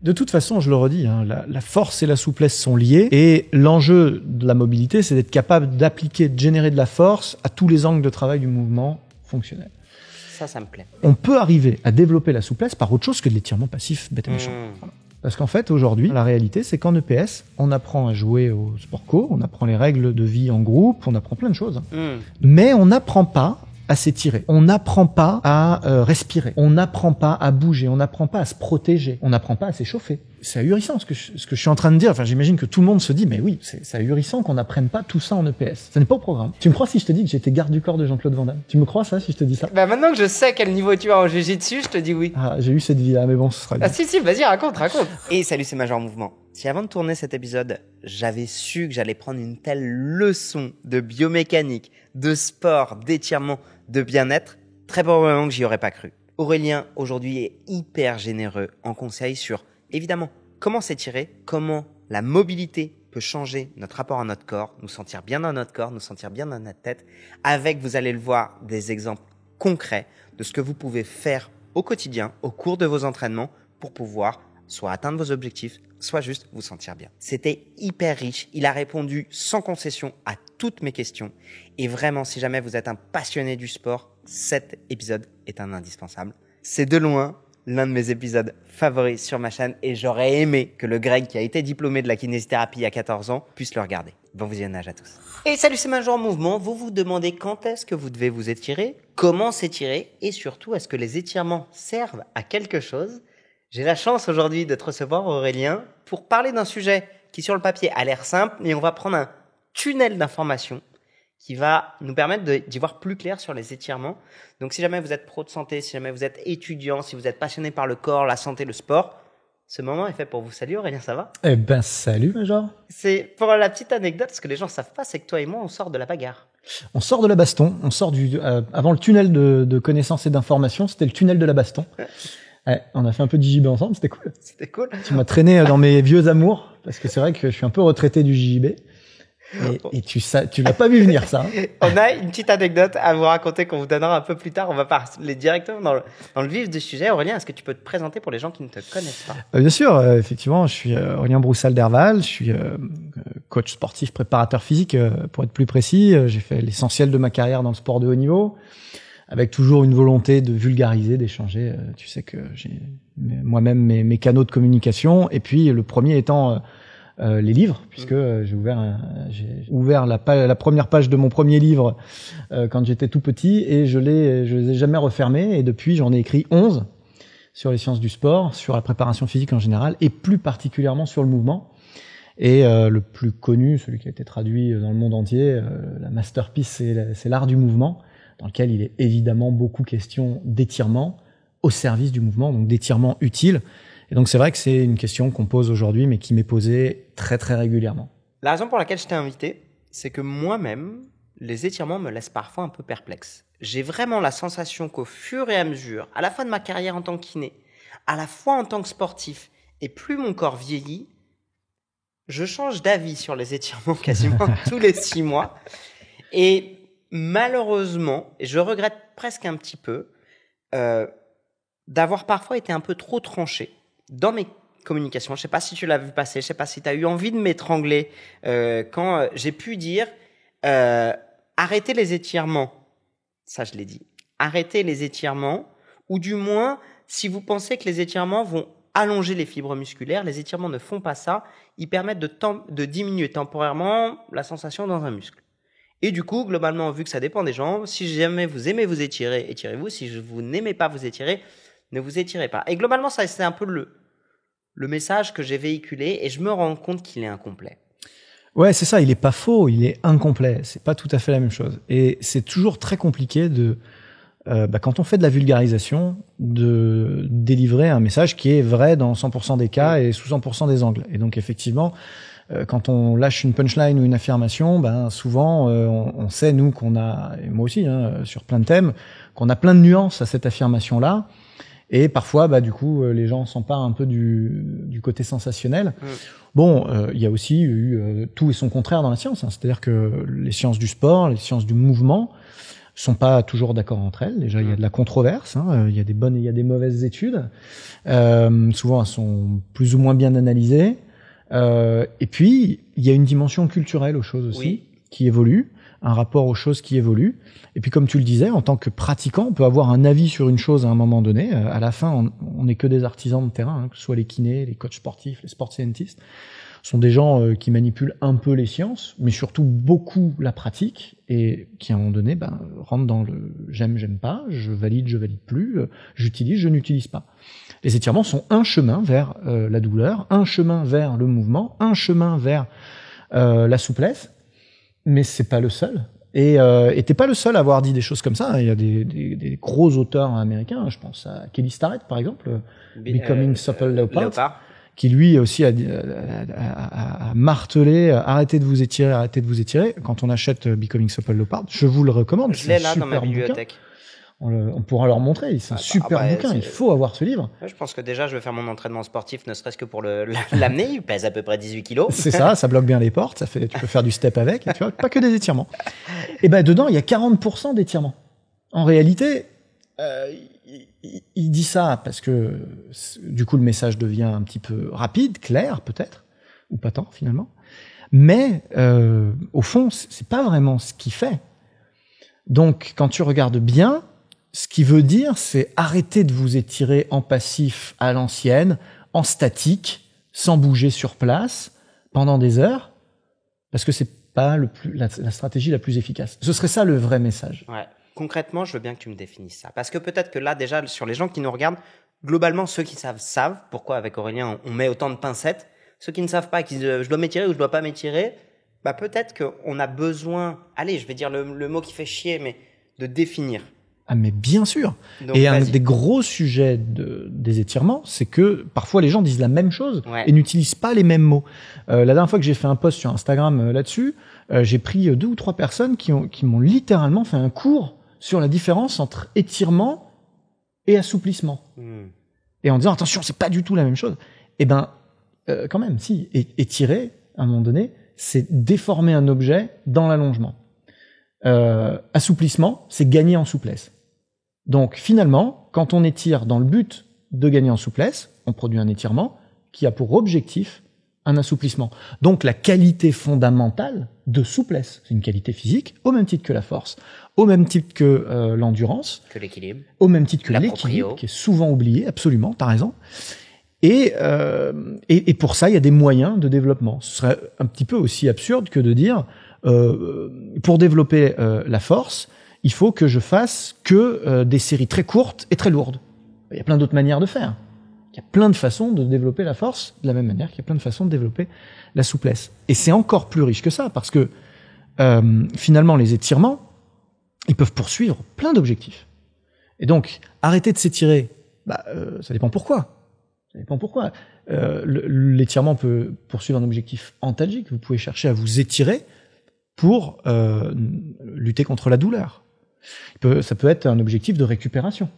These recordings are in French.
De toute façon, je le redis, hein, la force et la souplesse sont liées et l'enjeu de la mobilité, c'est d'être capable d'appliquer, de générer de la force à tous les angles de travail du mouvement fonctionnel. Ça me plaît. On peut arriver à développer la souplesse par autre chose que de l'étirement passif bête et méchant. Voilà. Parce qu'en fait, aujourd'hui, la réalité, c'est qu'en EPS, on apprend à jouer au sport co, on apprend les règles de vie en groupe, on apprend plein de choses. Mais on n'apprend pas à s'étirer. On n'apprend pas à respirer. On n'apprend pas à bouger. On n'apprend pas à se protéger. On n'apprend pas à s'échauffer. C'est ahurissant ce que je suis en train de dire. Enfin, j'imagine que tout le monde se dit, mais oui, c'est ahurissant qu'on n'apprenne pas tout ça en EPS. Ça n'est pas au programme. Tu me crois si je te dis que j'étais garde du corps de Jean-Claude Van Damme? Tu me crois ça si je te dis ça? Bah maintenant que je sais quel niveau tu as en jiu-jitsu, je te dis oui. Ah, j'ai eu cette vie-là, mais bon, ce sera bien. Ah si, vas-y, raconte. Et salut, c'est Major Mouvement. Si avant de tourner cet épisode, j'avais su que j'allais prendre une telle leçon de biomécanique, de sport, d'étirement, de bien-être, très probablement que j'y aurais pas cru. Aurélien, aujourd'hui, est hyper généreux en conseils sur, évidemment, comment s'étirer, comment la mobilité peut changer notre rapport à notre corps, nous sentir bien dans notre corps, nous sentir bien dans notre tête, avec, vous allez le voir, des exemples concrets de ce que vous pouvez faire au quotidien, au cours de vos entraînements, pour pouvoir soit atteindre vos objectifs, soit juste vous sentir bien. C'était hyper riche. Il a répondu sans concession à toutes mes questions. Et vraiment, si jamais vous êtes un passionné du sport, cet épisode est un indispensable. C'est de loin l'un de mes épisodes favoris sur ma chaîne et j'aurais aimé que le Greg qui a été diplômé de la kinésithérapie à 14 ans puisse le regarder. Bon visionnage à tous. Et salut, c'est Major Mouvement. Vous vous demandez quand est-ce que vous devez vous étirer, comment s'étirer et surtout, est-ce que les étirements servent à quelque chose? J'ai la chance aujourd'hui de te recevoir, Aurélien, pour parler d'un sujet qui sur le papier a l'air simple, mais on va prendre un tunnel d'informations qui va nous permettre d'y voir plus clair sur les étirements. Donc si jamais vous êtes pro de santé, si jamais vous êtes étudiant, si vous êtes passionné par le corps, la santé, le sport, ce moment est fait pour vous. Salut Aurélien, ça va? Eh ben salut Major. C'est pour la petite anecdote, ce que les gens savent pas, c'est que toi et moi, on sort de la bagarre. On sort de la baston, on sort avant le tunnel de connaissances et d'informations, c'était le tunnel de la baston. Ouais, on a fait un peu de JJB ensemble, c'était cool. C'était cool. Tu m'as traîné dans mes vieux amours, parce que c'est vrai que je suis un peu retraité du JJB. Et tu l'as pas vu venir, ça. Hein. On a une petite anecdote à vous raconter qu'on vous donnera un peu plus tard. On va parler directement dans le vif du sujet. Aurélien, est-ce que tu peux te présenter pour les gens qui ne te connaissent pas? Bien sûr, effectivement, je suis Aurélien Broussal-Derval, je suis coach sportif, préparateur physique, pour être plus précis. J'ai fait l'essentiel de ma carrière dans le sport de haut niveau, avec toujours une volonté de vulgariser, d'échanger. Tu sais que j'ai moi-même mes canaux de communication, et puis le premier étant les livres, puisque j'ai ouvert la première page de mon premier livre quand j'étais tout petit, et je les ai jamais refermés, et depuis j'en ai écrit 11 sur les sciences du sport, sur la préparation physique en général, et plus particulièrement sur le mouvement. Et le plus connu, celui qui a été traduit dans le monde entier, la masterpiece, c'est l'art du mouvement, dans lequel il est évidemment beaucoup question d'étirement au service du mouvement, donc d'étirement utile. Et donc c'est vrai que c'est une question qu'on pose aujourd'hui, mais qui m'est posée très très régulièrement. La raison pour laquelle je t'ai invité, c'est que moi-même, les étirements me laissent parfois un peu perplexe. J'ai vraiment la sensation qu'au fur et à mesure, à la fois de ma carrière en tant que kiné, à la fois en tant que sportif, et plus mon corps vieillit, je change d'avis sur les étirements quasiment tous les 6 mois. Et malheureusement, et je regrette presque un petit peu, d'avoir parfois été un peu trop tranché dans mes communications. Je sais pas si tu l'as vu passer, je sais pas si tu as eu envie de m'étrangler quand j'ai pu dire arrêtez les étirements. Ça, je l'ai dit. Arrêtez les étirements, ou du moins, si vous pensez que les étirements vont allonger les fibres musculaires, les étirements ne font pas ça. Ils permettent de diminuer temporairement la sensation dans un muscle. Et du coup, globalement, vu que ça dépend des gens, si jamais vous aimez vous étirer, étirez-vous. Si vous n'aimez pas vous étirer, ne vous étirez pas. Et globalement, ça, c'est un peu le message que j'ai véhiculé, et je me rends compte qu'il est incomplet. Ouais, c'est ça, il est pas faux, il est incomplet. C'est pas tout à fait la même chose. Et c'est toujours très compliqué quand on fait de la vulgarisation, de délivrer un message qui est vrai dans 100% des cas et sous 100% des angles. Et donc, effectivement, quand on lâche une punchline ou une affirmation, souvent, on sait, nous, qu'on a, et moi aussi, sur plein de thèmes, qu'on a plein de nuances à cette affirmation-là. Et parfois, du coup, les gens s'emparent un peu du côté sensationnel. Bon, il y a aussi eu tout et son contraire dans la science. C'est-à-dire que les sciences du sport, les sciences du mouvement sont pas toujours d'accord entre elles. Déjà, il y a de la controverse, hein, il y a des bonnes et il y a des mauvaises études. Souvent, elles sont plus ou moins bien analysées. Et puis, il y a une dimension culturelle aux choses aussi, qui évolue, un rapport aux choses qui évoluent. Et puis, comme tu le disais, en tant que pratiquant, on peut avoir un avis sur une chose à un moment donné. À la fin, on n'est que des artisans de terrain, hein, que ce soit les kinés, les coachs sportifs, les sport scientists. Ce sont des gens qui manipulent un peu les sciences, mais surtout beaucoup la pratique, et qui à un moment donné rentrent dans le j'aime pas, je valide plus, j'utilise, je n'utilise pas. Les étirements sont un chemin vers la douleur, un chemin vers le mouvement, un chemin vers la souplesse, mais c'est pas le seul. Et t'es pas le seul à avoir dit des choses comme ça. Il y a des gros auteurs américains, je pense à Kelly Starrett par exemple, Becoming Supple Leopard. Qui lui aussi a martelé arrêtez de vous étirer. Quand on achète Becoming Supple Leopard, je vous le recommande. Je l'ai là dans ma bibliothèque. On pourra leur montrer, c'est un super bouquin, il faut avoir ce livre. Je pense que déjà je vais faire mon entraînement sportif, ne serait-ce que pour l'amener, il pèse à peu près 18 kilos. C'est ça bloque bien les portes, tu peux faire du step avec, et tu vois, pas que des étirements. Et dedans, il y a 40% d'étirements. En réalité, il dit ça parce que du coup le message devient un petit peu rapide, clair peut-être, ou pas tant finalement. Mais au fond, c'est pas vraiment ce qu'il fait. Donc quand tu regardes bien, ce qu'il veut dire, c'est arrêter de vous étirer en passif à l'ancienne, en statique, sans bouger sur place pendant des heures, parce que c'est pas la stratégie la plus efficace. Ce serait ça le vrai message. Ouais. Concrètement, je veux bien que tu me définisses ça. Parce que peut-être que là, déjà, sur les gens qui nous regardent, globalement, ceux qui savent pourquoi avec Aurélien, on met autant de pincettes. Ceux qui ne savent pas, qui disent je dois m'étirer ou je dois pas m'étirer, peut-être qu'on a besoin, allez, je vais dire le mot qui fait chier, mais de définir. Ah, mais bien sûr. Donc, et un des gros sujets des étirements, c'est que parfois les gens disent la même chose et n'utilisent pas les mêmes mots. La dernière fois que j'ai fait un post sur Instagram là-dessus, j'ai pris 2 ou 3 personnes qui m'ont littéralement fait un cours sur la différence entre étirement et assouplissement. Et en disant, attention, c'est pas du tout la même chose. Quand même, si. Étirer, à un moment donné, c'est déformer un objet dans l'allongement. Assouplissement, c'est gagner en souplesse. Donc, finalement, quand on étire dans le but de gagner en souplesse, on produit un étirement qui a pour objectif un assouplissement. Donc la qualité fondamentale de souplesse, c'est une qualité physique, au même titre que la force, au même titre que l'endurance, que l'équilibre, au même titre que l'équilibre, qui est souvent oublié, absolument, t'as raison. Et pour ça, il y a des moyens de développement. Ce serait un petit peu aussi absurde que de dire, pour développer la force, il faut que je fasse que des séries très courtes et très lourdes. Il y a plein d'autres manières de faire. Il y a plein de façons de développer la force, de la même manière qu'il y a plein de façons de développer la souplesse. Et c'est encore plus riche que ça, parce que finalement, les étirements, ils peuvent poursuivre plein d'objectifs. Et donc, arrêter de s'étirer, ça dépend pourquoi. Ça dépend pourquoi. L'étirement peut poursuivre un objectif antalgique. Vous pouvez chercher à vous étirer pour lutter contre la douleur. Ça peut être un objectif de récupération.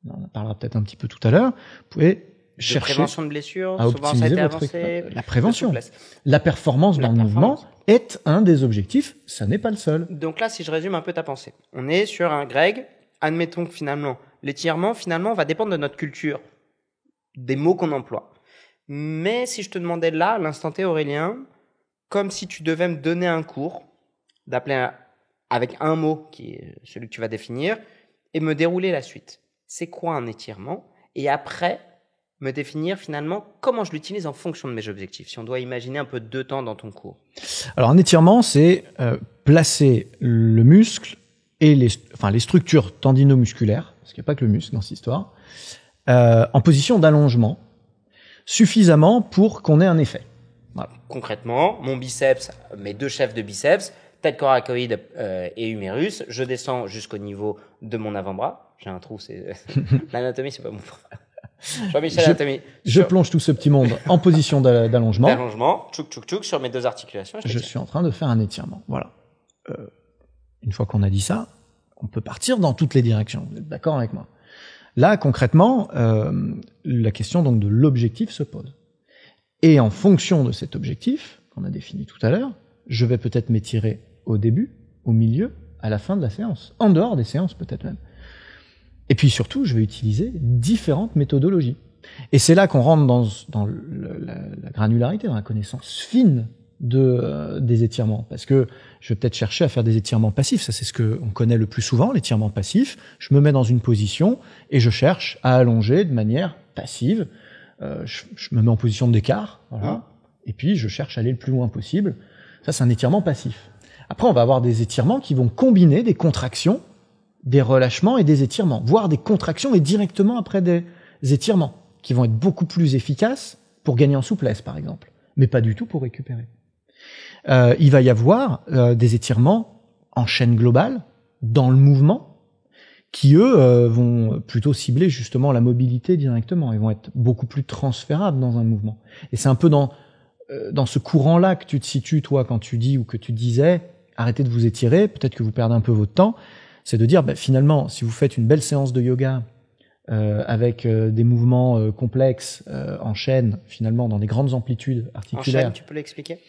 On en parlera peut-être un petit peu tout à l'heure. Vous pouvez chercher prévention de blessures, à souvent ça a été optimiser avancé. La prévention. La performance dans le mouvement est un des objectifs, ça n'est pas le seul. Donc là, si je résume un peu ta pensée, on est sur un Greg, admettons que finalement, l'étirement, va dépendre de notre culture, des mots qu'on emploie. Mais si je te demandais là, à l'instant T, Aurélien, comme si tu devais me donner un cours, d'appeler avec un mot qui est celui que tu vas définir, et me dérouler la suite. C'est quoi un étirement? Et après, me définir finalement comment je l'utilise en fonction de mes objectifs, si on doit imaginer un peu 2 temps dans ton cours. Alors un étirement, c'est placer le muscle et les structures tendinomusculaires, parce qu'il n'y a pas que le muscle dans cette histoire, en position d'allongement, suffisamment pour qu'on ait un effet. Voilà. Concrètement, mon biceps, mes 2 chefs de biceps, tête coracoïde et humérus, je descends jusqu'au niveau de mon avant-bras. J'ai un trou, c'est l'anatomie, c'est pas mon problème. Jean-Michel Anatomie. Je plonge tout ce petit monde en position d'allongement. D'allongement, tchouk tchouk tchouk sur mes 2 articulations. Je suis en train de faire un étirement. Voilà. Une fois qu'on a dit ça, on peut partir dans toutes les directions. Vous êtes d'accord avec moi? Là, concrètement, la question donc de l'objectif se pose. Et en fonction de cet objectif qu'on a défini tout à l'heure, je vais peut-être m'étirer au début, au milieu à la fin de la séance, en dehors des séances peut-être même. Et puis surtout, je vais utiliser différentes méthodologies. Et c'est là qu'on rentre dans la granularité, dans la connaissance fine des étirements. Parce que je vais peut-être chercher à faire des étirements passifs. Ça, c'est ce qu'on connaît le plus souvent, l'étirement passif. Je me mets dans une position et je cherche à allonger de manière passive. Je me mets en position d'écart, voilà. Et puis je cherche à aller le plus loin possible. Ça, c'est un étirement passif. Après, on va avoir des étirements qui vont combiner des contractions, des relâchements et des étirements, voire des contractions et directement après des étirements, qui vont être beaucoup plus efficaces pour gagner en souplesse, par exemple, mais pas du tout pour récupérer. Il va y avoir des étirements en chaîne globale, dans le mouvement, qui, eux, vont plutôt cibler justement la mobilité directement. Ils vont être beaucoup plus transférables dans un mouvement. Et c'est un peu dans ce courant-là que tu te situes, toi, quand tu dis ou que tu disais « arrêtez de vous étirer, peut-être que vous perdez un peu votre temps », c'est de dire finalement, si vous faites une belle séance de yoga avec des mouvements complexes en chaîne, finalement dans des grandes amplitudes articulaires. En chaîne, tu peux l'expliquer ?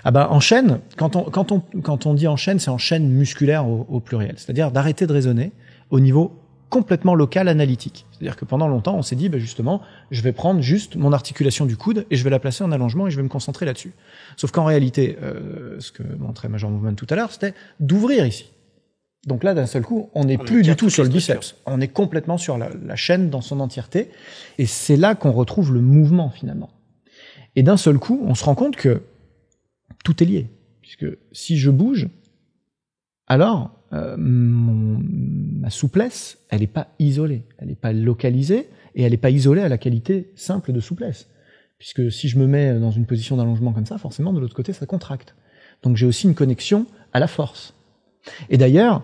En chaîne, quand on dit en chaîne, c'est en chaîne musculaire au pluriel. C'est-à-dire d'arrêter de raisonner au niveau complètement local, analytique. C'est-à-dire que pendant longtemps, on s'est dit, justement, je vais prendre juste mon articulation du coude et je vais la placer en allongement et je vais me concentrer là-dessus. Sauf qu'en réalité, ce que montrait Major Movement tout à l'heure, c'était d'ouvrir ici. Donc là, d'un seul coup, on n'est plus du tout sur le biceps. On est complètement sur la chaîne dans son entièreté. Et c'est là qu'on retrouve le mouvement, finalement. Et d'un seul coup, on se rend compte que tout est lié. Puisque si je bouge, alors ma souplesse, elle n'est pas isolée. Elle n'est pas localisée et elle n'est pas isolée à la qualité simple de souplesse. Puisque si je me mets dans une position d'allongement comme ça, forcément, de l'autre côté, ça contracte. Donc j'ai aussi une connexion à la force. Et d'ailleurs,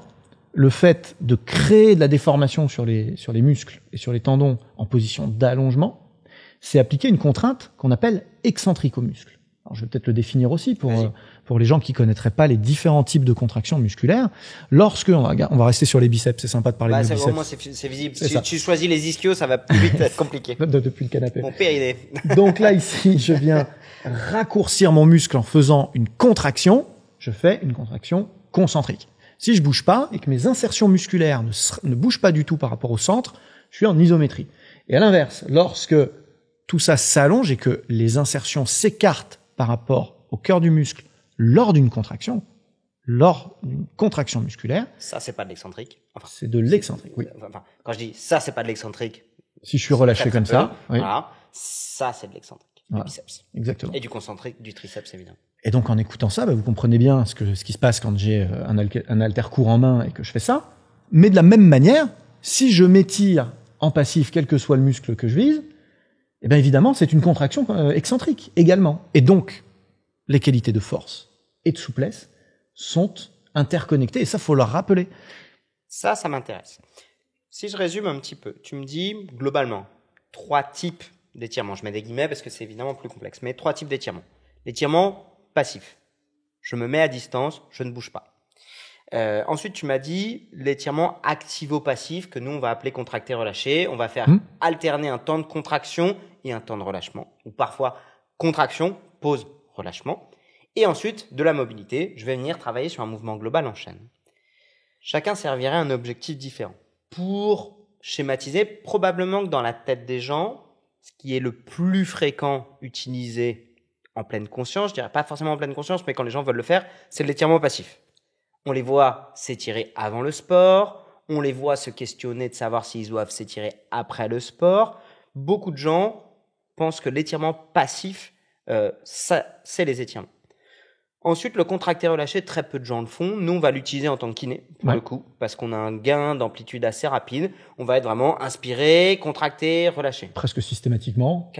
le fait de créer de la déformation sur les muscles et sur les tendons en position d'allongement, c'est appliquer une contrainte qu'on appelle excentrique au muscle. Alors, je vais peut-être le définir aussi pour les gens qui connaîtraient pas les différents types de contractions musculaires. Lorsque on va rester sur les biceps, c'est sympa de parler de biceps. Au moins c'est visible. Si tu choisis les ischios, ça va plus vite être compliqué. Depuis le canapé. Mon périnée. Donc là, ici, je viens raccourcir mon muscle en faisant une contraction. Je fais une contraction concentrique. Si je bouge pas et que mes insertions musculaires ne bougent pas du tout par rapport au centre, je suis en isométrie. Et à l'inverse, lorsque tout ça s'allonge et que les insertions s'écartent par rapport au cœur du muscle lors d'une contraction musculaire. Ça, c'est pas de l'excentrique. C'est de l'excentrique, oui. Quand je dis ça, c'est pas de l'excentrique. Si je suis relâché comme ça, oui. Voilà. Ça, c'est de l'excentrique. Voilà. Du biceps. Exactement. Et du concentrique, du triceps, évidemment. Et donc, en écoutant ça, vous comprenez bien ce qui se passe quand j'ai un haltère court en main et que je fais ça. Mais de la même manière, si je m'étire en passif, quel que soit le muscle que je vise, évidemment, c'est une contraction excentrique également. Et donc, les qualités de force et de souplesse sont interconnectées. Et ça, faut leur rappeler. Ça m'intéresse. Si je résume un petit peu, tu me dis globalement 3 types d'étirements. Je mets des guillemets parce que c'est évidemment plus complexe. Mais 3 types d'étirements. L'étirement passif. Je me mets à distance, je ne bouge pas. Ensuite, tu m'as dit l'étirement activo-passif que nous, on va appeler contracté-relâché. On va faire alterner un temps de contraction et un temps de relâchement. Ou parfois, contraction, pause, relâchement. Et ensuite, de la mobilité. Je vais venir travailler sur un mouvement global en chaîne. Chacun servirait à un objectif différent. Pour schématiser, probablement que dans la tête des gens, ce qui est le plus fréquent utilisé en pleine conscience, je dirais pas forcément en pleine conscience, mais quand les gens veulent le faire, c'est l'étirement passif. On les voit s'étirer avant le sport, on les voit se questionner de savoir s'ils doivent s'étirer après le sport. Beaucoup de gens pensent que l'étirement passif, ça, c'est les étirements. Ensuite, le contracté relâché, très peu de gens le font. Nous, on va l'utiliser en tant que kiné, pour le coup, parce qu'on a un gain d'amplitude assez rapide. On va être vraiment inspiré, contracté, relâché. Presque systématiquement.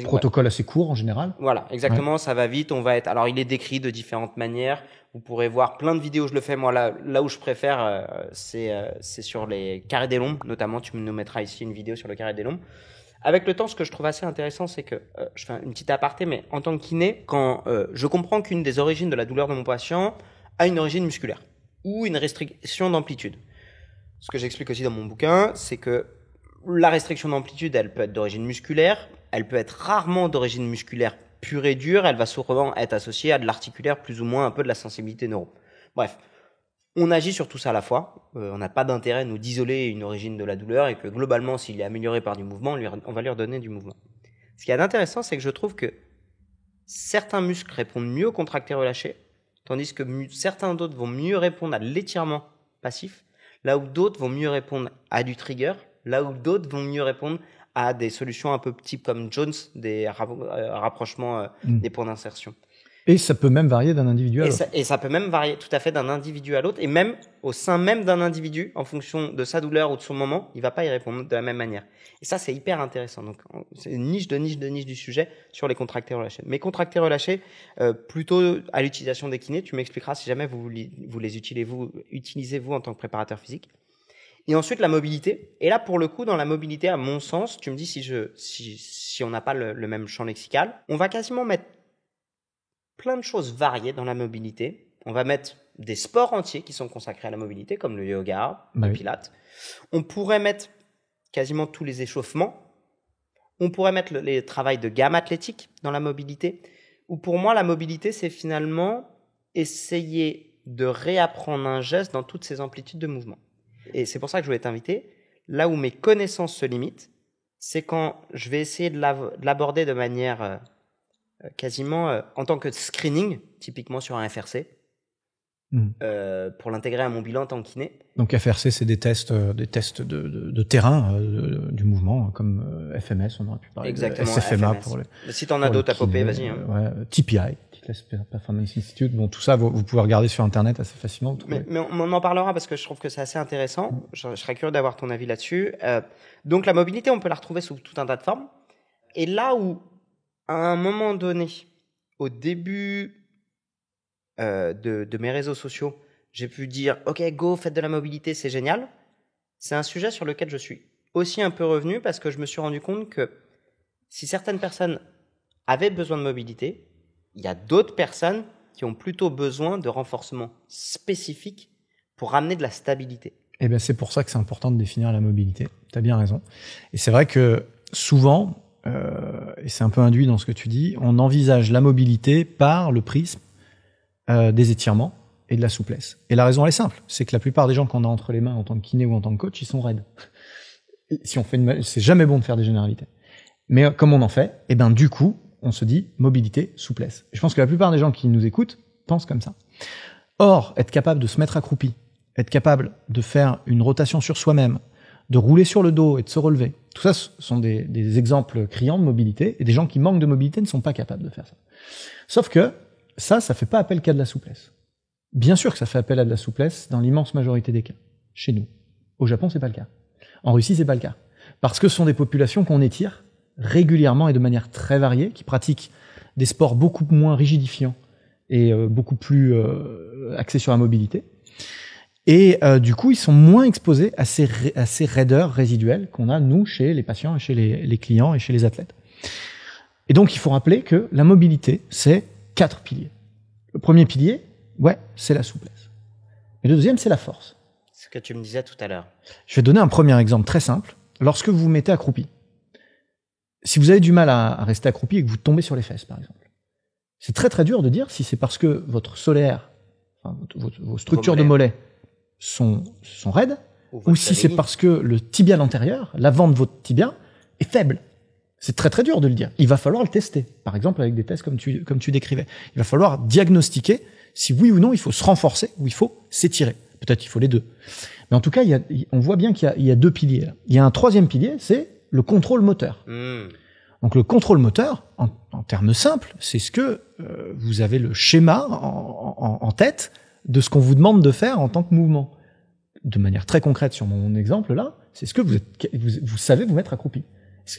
Protocole assez court en général. Voilà, exactement, ça va vite. On va être. Alors, il est décrit de différentes manières. Vous pourrez voir plein de vidéos. Je le fais moi là où je préfère, c'est sur les carrés des lombes, notamment. Tu nous mettras ici une vidéo sur le carré des lombes. Avec le temps, ce que je trouve assez intéressant, c'est que, je fais une petite aparté, mais en tant que kiné, quand je comprends qu'une des origines de la douleur de mon patient a une origine musculaire ou une restriction d'amplitude. Ce que j'explique aussi dans mon bouquin, c'est que la restriction d'amplitude, elle peut être d'origine musculaire, elle peut être rarement d'origine musculaire pure et dure, elle va souvent être associée à de l'articulaire, plus ou moins un peu de la sensibilité neuro. Bref, On agit sur tout ça à la fois. On n'a pas d'intérêt, nous, d'isoler une origine de la douleur et que globalement, s'il est amélioré par du mouvement, on va lui redonner du mouvement. Ce qui est intéressant, c'est que je trouve que certains muscles répondent mieux au contracté-relâché, tandis que certains d'autres vont mieux répondre à l'étirement passif, là où d'autres vont mieux répondre à du trigger, là où d'autres vont mieux répondre à des solutions un peu type comme Jones, des rapprochements des points d'insertion. Et ça peut même varier d'un individu à l'autre. Et ça peut même varier tout à fait d'un individu à l'autre. Et même au sein même d'un individu, en fonction de sa douleur ou de son moment, il va pas y répondre de la même manière. Et ça, c'est hyper intéressant. Donc, c'est une niche du sujet sur les contractés relâchés. Mais contractés relâchés, plutôt à l'utilisation des kinés, tu m'expliqueras si jamais vous les utilisez vous en tant que préparateur physique. Et ensuite, la mobilité. Et là, pour le coup, dans la mobilité, à mon sens, tu me dis si on n'a pas le même champ lexical, on va quasiment mettre plein de choses variées dans la mobilité. On va mettre des sports entiers qui sont consacrés à la mobilité, comme le yoga, le pilates. On pourrait mettre quasiment tous les échauffements. On pourrait mettre les travails de gamme athlétique dans la mobilité. Ou pour moi, la mobilité, c'est finalement essayer de réapprendre un geste dans toutes ses amplitudes de mouvement. Et c'est pour ça que je voulais t'inviter. Là où mes connaissances se limitent, c'est quand je vais essayer de l'aborder de manière quasiment en tant que screening, typiquement sur un FRC, pour l'intégrer à mon bilan en tant que kiné. Donc FRC, c'est des tests de terrain du mouvement, comme FMS, on aurait pu parler. Exactement, de SFMA FMS. Pour les. Si t'en as d'autres à popper, vas-y. Hein. Ouais, TPI, Test Performance Institute. Bon, tout ça, vous pouvez regarder sur Internet assez facilement. Mais on en parlera parce que je trouve que c'est assez intéressant. Je serais curieux d'avoir ton avis là-dessus. Donc la mobilité, on peut la retrouver sous tout un tas de formes. Et là où, à un moment donné, au début de mes réseaux sociaux, j'ai pu dire « Ok, go, faites de la mobilité, c'est génial », c'est un sujet sur lequel je suis aussi un peu revenu parce que je me suis rendu compte que si certaines personnes avaient besoin de mobilité, il y a d'autres personnes qui ont plutôt besoin de renforcement spécifique pour ramener de la stabilité. Eh bien, c'est pour ça que c'est important de définir la mobilité. Tu as bien raison. Et c'est vrai que souvent, et c'est un peu induit dans ce que tu dis, on envisage la mobilité par le prisme des étirements et de la souplesse. Et la raison, elle est simple. C'est que la plupart des gens qu'on a entre les mains en tant que kiné ou en tant que coach, ils sont raides. Si on fait c'est jamais bon de faire des généralités. Mais comme on en fait, eh ben, du coup, on se dit mobilité, souplesse. Et je pense que la plupart des gens qui nous écoutent pensent comme ça. Or, être capable de se mettre accroupi, être capable de faire une rotation sur soi-même, de rouler sur le dos et de se relever, tout ça ce sont des exemples criants de mobilité, et des gens qui manquent de mobilité ne sont pas capables de faire ça. Sauf que ça fait pas appel qu'à de la souplesse. Bien sûr que ça fait appel à de la souplesse dans l'immense majorité des cas. Chez nous. Au Japon, c'est pas le cas. En Russie, c'est pas le cas. Parce que ce sont des populations qu'on étire régulièrement et de manière très variée, qui pratiquent des sports beaucoup moins rigidifiants et beaucoup plus axés sur la mobilité. Et du coup, ils sont moins exposés à ces raideurs résiduelles qu'on a, nous, chez les patients et chez les clients et chez les athlètes. Et donc, il faut rappeler que la mobilité, c'est 4 piliers. Le premier pilier, c'est la souplesse. Et le deuxième, c'est la force. Ce que tu me disais tout à l'heure. Je vais donner un premier exemple très simple. Lorsque vous vous mettez accroupi, si vous avez du mal à rester accroupi et que vous tombez sur les fesses, par exemple, c'est très très dur de dire si c'est parce que votre solaire, enfin, vos structures de mollets sont raides, ou si c'est parce que le tibial antérieur, l'avant de votre tibia, est faible. C'est très très dur de le dire. Il va falloir le tester. Par exemple, avec des tests comme tu décrivais. Il va falloir diagnostiquer si oui ou non il faut se renforcer ou il faut s'étirer. Peut-être il faut les deux. Mais en tout cas, on voit bien qu'il y a 2 piliers. Là. Il y a un troisième pilier, c'est le contrôle moteur. Donc le contrôle moteur, en termes simples, c'est ce que vous avez le schéma en tête de ce qu'on vous demande de faire en tant que mouvement. De manière très concrète sur mon exemple là, c'est ce que vous savez vous mettre accroupi.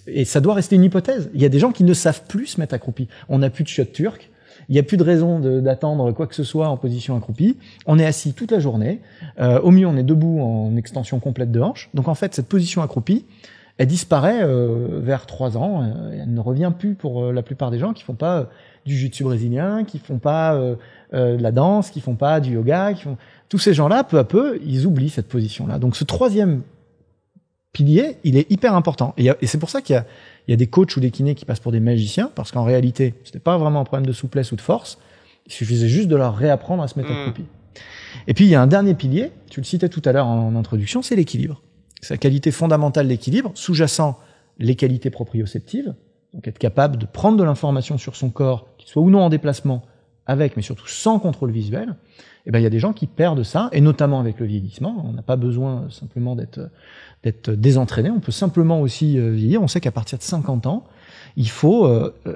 Et ça doit rester une hypothèse. Il y a des gens qui ne savent plus se mettre accroupi. On n'a plus de chiottes turques. Il n'y a plus de raison d'attendre quoi que ce soit en position accroupie. On est assis toute la journée. Au mieux, on est debout en extension complète de hanche. Donc en fait, cette position accroupie, elle disparaît vers 3 ans. Elle ne revient plus pour la plupart des gens qui font pas du jiu-jitsu brésilien, qui font pas de la danse, qui font pas du yoga. Tous ces gens-là, peu à peu, ils oublient cette position-là. Donc ce troisième pilier, il est hyper important. Et c'est pour ça qu'il y a des coachs ou des kinés qui passent pour des magiciens, parce qu'en réalité, c'était pas vraiment un problème de souplesse ou de force. Il suffisait juste de leur réapprendre à se mettre accroupi. Et puis, il y a un dernier pilier, tu le citais tout à l'heure en introduction, c'est l'équilibre. C'est la qualité fondamentale, l'équilibre, sous-jacent les qualités proprioceptives, donc être capable de prendre de l'information sur son corps, qu'il soit ou non en déplacement, avec, mais surtout sans contrôle visuel. Et ben, il y a des gens qui perdent ça, et notamment avec le vieillissement. On n'a pas besoin simplement d'être désentraîné, on peut simplement aussi vieillir. On sait qu'à partir de 50 ans, il faut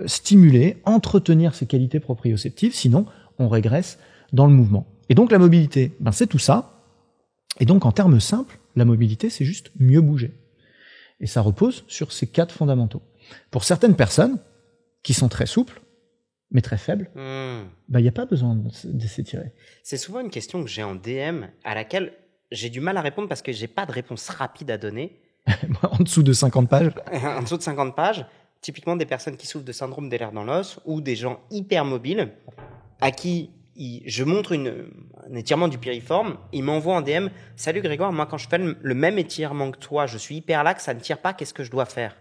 stimuler, entretenir ces qualités proprioceptives, sinon on régresse dans le mouvement. Et donc la mobilité, ben, c'est tout ça. Et donc en termes simples, la mobilité, c'est juste mieux bouger. Et ça repose sur ces 4 fondamentaux. Pour certaines personnes qui sont très souples, mais très faibles, ben, y a pas besoin de s'étirer. C'est souvent une question que j'ai en DM à laquelle j'ai du mal à répondre parce que j'ai pas de réponse rapide à donner. En dessous de 50 pages. En dessous de 50 pages, typiquement des personnes qui souffrent de syndrome des lèvres dans l'os ou des gens hyper mobiles à qui je montre un étirement du piriforme, ils m'envoient en DM « Salut Grégoire, moi quand je fais le même étirement que toi, je suis hyper lax, ça ne tire pas, qu'est-ce que je dois faire ?»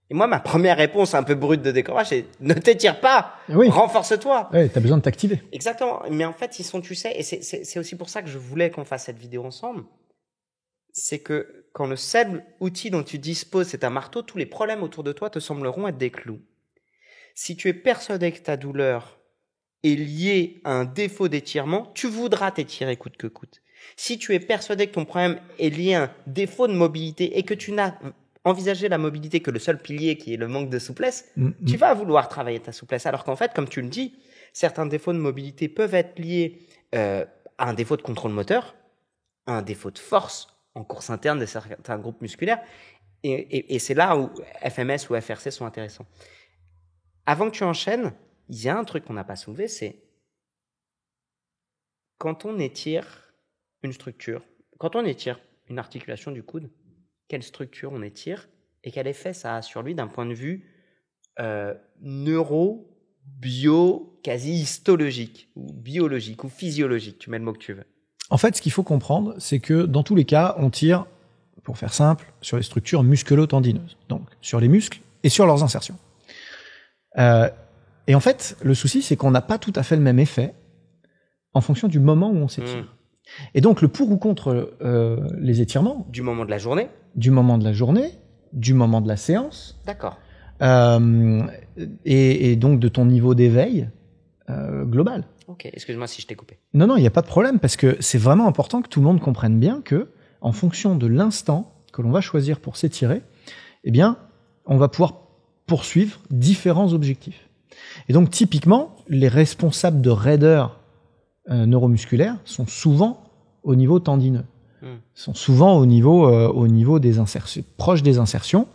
Et moi, ma première réponse un peu brute de décoffrage, c'est « Ne t'étire pas, oui. Renforce-toi !» Oui, tu as besoin de t'activer. Exactement, mais en fait, ils sont, tu sais, et c'est aussi pour ça que je voulais qu'on fasse cette vidéo ensemble, c'est que quand le seul outil dont tu disposes, c'est un marteau, tous les problèmes autour de toi te sembleront être des clous. Si tu es persuadé que ta douleur est liée à un défaut d'étirement, tu voudras t'étirer coûte que coûte. Si tu es persuadé que ton problème est lié à un défaut de mobilité et que tu n'as envisagé la mobilité que le seul pilier qui est le manque de souplesse, tu vas vouloir travailler ta souplesse. Alors qu'en fait, comme tu le dis, certains défauts de mobilité peuvent être liés à un défaut de contrôle moteur, à un défaut de force en course interne de certains groupes musculaires. Et c'est là où FMS ou FRC sont intéressants. Avant que tu enchaînes, il y a un truc qu'on n'a pas soulevé, c'est quand on étire une structure, quand on étire une articulation du coude, quelle structure on étire et quel effet ça a sur lui d'un point de vue neuro, bio, quasi histologique, ou biologique, ou physiologique, tu mets le mot que tu veux. En fait, ce qu'il faut comprendre, c'est que dans tous les cas, on tire, pour faire simple, sur les structures musculo-tendineuses, donc sur les muscles et sur leurs insertions. Et en fait, le souci, c'est qu'on n'a pas tout à fait le même effet en fonction du moment où on s'étire. Et donc, le pour ou contre les étirements... Du moment de la journée. Du moment de la journée, du moment de la séance. D'accord. Et donc de ton niveau d'éveil global. Ok, excuse-moi si je t'ai coupé. Non, il n'y a pas de problème, parce que c'est vraiment important que tout le monde comprenne bien que, en fonction de l'instant que l'on va choisir pour s'étirer, eh bien, on va pouvoir poursuivre différents objectifs. Et donc, typiquement, les responsables de raideur neuromusculaire sont souvent au niveau tendineux, sont souvent au niveau des insertions, proche des insertions.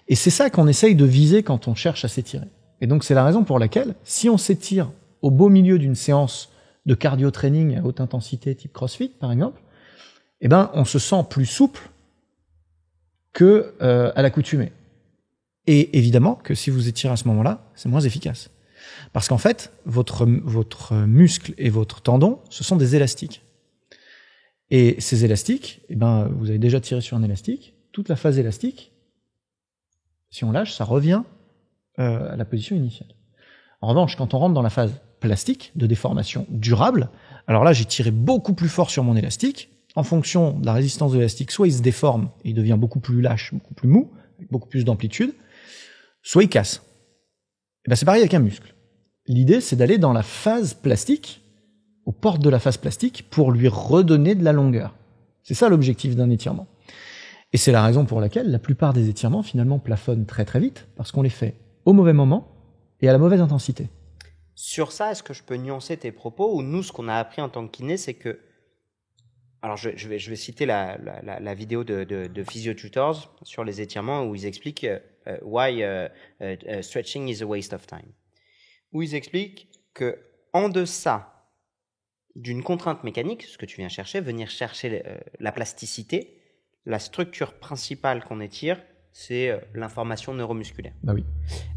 Et c'est ça qu'on essaye de viser quand on cherche à s'étirer. Et donc, c'est la raison pour laquelle, si on s'étire au beau milieu d'une séance de cardio-training à haute intensité type CrossFit, par exemple, eh ben, on se sent plus souple que à l'accoutumée. Et évidemment que si vous étirez à ce moment-là, c'est moins efficace. Parce qu'en fait, votre muscle et votre tendon, ce sont des élastiques. Et ces élastiques, eh ben, vous avez déjà tiré sur un élastique, toute la phase élastique, si on lâche, ça revient à la position initiale. En revanche, quand on rentre dans la phase plastique, de déformation durable, alors là, j'ai tiré beaucoup plus fort sur mon élastique. En fonction de la résistance de l'élastique, soit il se déforme et il devient beaucoup plus lâche, beaucoup plus mou, avec beaucoup plus d'amplitude, soit il casse. Et ben, c'est pareil avec un muscle. L'idée, c'est d'aller dans la phase plastique, aux portes de la phase plastique, pour lui redonner de la longueur. C'est ça l'objectif d'un étirement. Et c'est la raison pour laquelle la plupart des étirements, finalement, plafonnent très très vite, parce qu'on les fait au mauvais moment et à la mauvaise intensité. Sur ça, est-ce que je peux nuancer tes propos, ou nous, ce qu'on a appris en tant que kiné, c'est que... Alors, je vais citer la vidéo de PhysioTutors sur les étirements où ils expliquent why stretching is a waste of time. Où ils expliquent que en deçà d'une contrainte mécanique, ce que tu viens chercher, venir chercher la plasticité, la structure principale qu'on étire, c'est l'information neuromusculaire. Bah oui.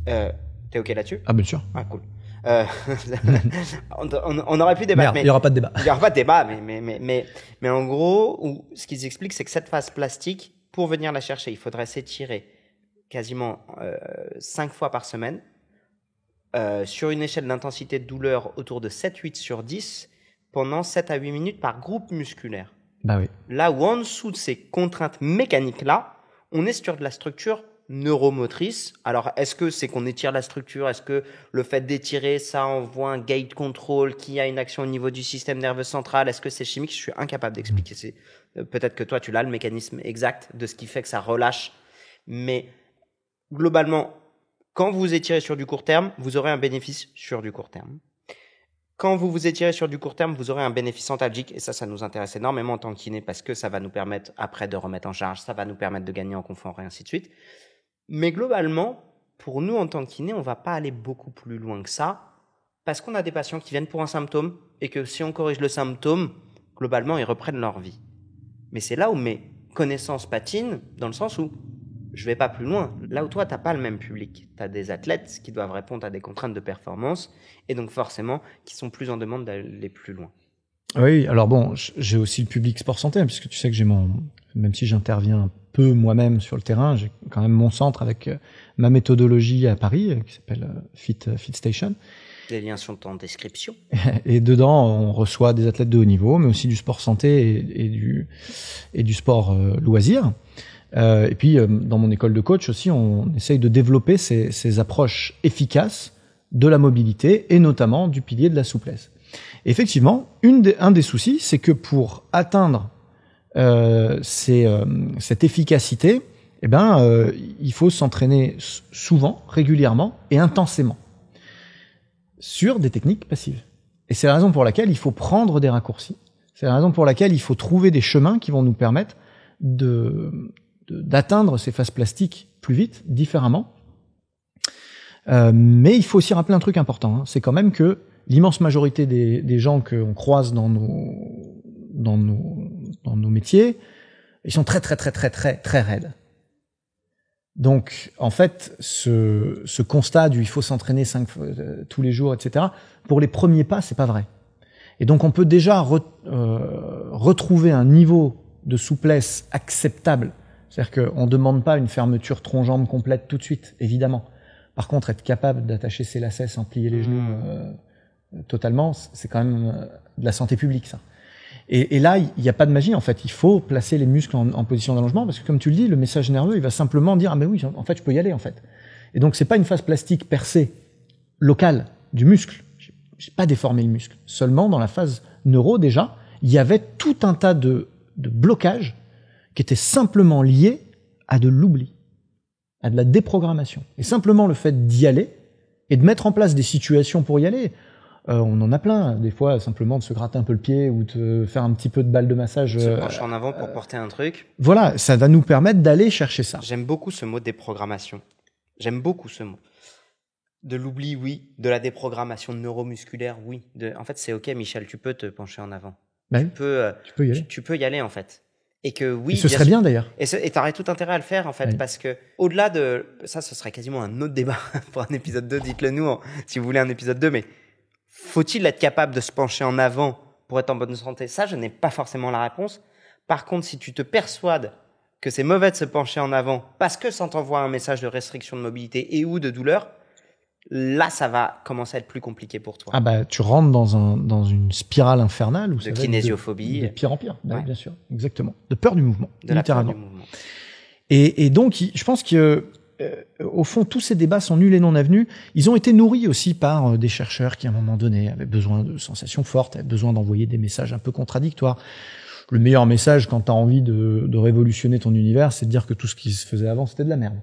T'es OK là-dessus? Ah, bien sûr. Ah, cool. On aurait pu débattre. Merde, il n'y aura pas de débat. Il n'y aura pas de débat, mais en gros, ce qu'ils expliquent, c'est que cette phase plastique, pour venir la chercher, il faudrait s'étirer quasiment 5 fois par semaine, sur une échelle d'intensité de douleur autour de 7-8 sur 10, pendant 7 à 8 minutes par groupe musculaire. Bah oui. Là où en dessous de ces contraintes mécaniques-là, on est sur de la structure neuromotrice. Alors, est-ce que c'est qu'on étire la structure? Est-ce que le fait d'étirer, ça envoie un gate control qui a une action au niveau du système nerveux central? Est-ce que c'est chimique? Je suis incapable d'expliquer. Peut-être que toi, tu l'as, le mécanisme exact de ce qui fait que ça relâche. Mais globalement, quand vous vous étirez sur du court terme, vous aurez un bénéfice sur du court terme. Quand vous vous étirez sur du court terme, vous aurez un bénéfice antalgique. Et ça nous intéresse énormément en tant que kiné parce que ça va nous permettre après de remettre en charge, ça va nous permettre de gagner en confort et ainsi de suite. Mais globalement, pour nous en tant que kiné, on ne va pas aller beaucoup plus loin que ça parce qu'on a des patients qui viennent pour un symptôme et que si on corrige le symptôme, globalement, ils reprennent leur vie. Mais c'est là où mes connaissances patinent, dans le sens où je vais pas plus loin. Là où toi, t'as pas le même public. Tu as des athlètes qui doivent répondre à des contraintes de performance et donc forcément qui sont plus en demande d'aller plus loin. Oui, alors bon, j'ai aussi le public sport santé, hein, puisque tu sais que même si j'interviens un peu moi-même sur le terrain, j'ai quand même mon centre avec ma méthodologie à Paris, qui s'appelle Fit Station. Les liens sont en description. Et dedans, on reçoit des athlètes de haut niveau, mais aussi du sport santé et du sport loisir. Et puis, dans mon école de coach aussi, on essaye de développer ces approches efficaces de la mobilité et notamment du pilier de la souplesse. Et effectivement, un des soucis, c'est que pour atteindre cette efficacité, il faut s'entraîner souvent, régulièrement et intensément sur des techniques passives. Et c'est la raison pour laquelle il faut prendre des raccourcis. C'est la raison pour laquelle il faut trouver des chemins qui vont nous permettre d'atteindre ces phases plastiques plus vite, différemment. Mais il faut aussi rappeler un truc important, hein, c'est quand même que l'immense majorité des gens qu'on croise dans nos métiers, ils sont très raides. Donc, en fait, ce constat du il faut s'entraîner 5 fois tous les jours, etc., pour les premiers pas, c'est pas vrai. Et donc, on peut déjà retrouver un niveau de souplesse acceptable. C'est-à-dire qu'on ne demande pas une fermeture tronc-jambe complète tout de suite, évidemment. Par contre, être capable d'attacher ses lacets sans plier les genoux totalement, c'est quand même de la santé publique, ça. Et là, il n'y a pas de magie, en fait. Il faut placer les muscles en position d'allongement parce que, comme tu le dis, le message nerveux, il va simplement dire « Ah ben oui, en fait, je peux y aller, en fait. » Et donc, c'est pas une phase plastique percée locale du muscle. J'ai pas déformé le muscle. Seulement, dans la phase neuro, déjà, il y avait tout un tas de blocages qui étaient simplement liés à de l'oubli, à de la déprogrammation. Et simplement le fait d'y aller et de mettre en place des situations pour y aller, on en a plein. Des fois, simplement de se gratter un peu le pied ou de faire un petit peu de balle de massage. Se pencher en avant pour porter un truc. Voilà, ça va nous permettre d'aller chercher ça. J'aime beaucoup ce mot déprogrammation. J'aime beaucoup ce mot. De l'oubli, oui. De la déprogrammation neuromusculaire, oui. En fait, c'est OK, Michel, tu peux te pencher en avant. Ben, tu peux y aller. Tu peux y aller, en fait. Et que oui. Et ce serait bien d'ailleurs. Et t'aurais tout intérêt à le faire, en fait, parce que au-delà de ça, ce serait quasiment un autre débat pour un épisode 2. Dites-le nous si vous voulez un épisode 2. Mais faut-il être capable de se pencher en avant pour être en bonne santé? Ça, je n'ai pas forcément la réponse. Par contre, si tu te persuades que c'est mauvais de se pencher en avant parce que ça t'envoie un message de restriction de mobilité et ou de douleur, là, ça va commencer à être plus compliqué pour toi. Ah bah, tu rentres dans une spirale infernale. De kinésiophobie. De pire en pire, ouais. Bien sûr, exactement. De peur du mouvement, littéralement. La peur du mouvement. Et donc, je pense que au fond, tous ces débats sont nuls et non avenus. Ils ont été nourris aussi par des chercheurs qui, à un moment donné, avaient besoin de sensations fortes, avaient besoin d'envoyer des messages un peu contradictoires. Le meilleur message quand tu as envie de révolutionner ton univers, c'est de dire que tout ce qui se faisait avant, c'était de la merde.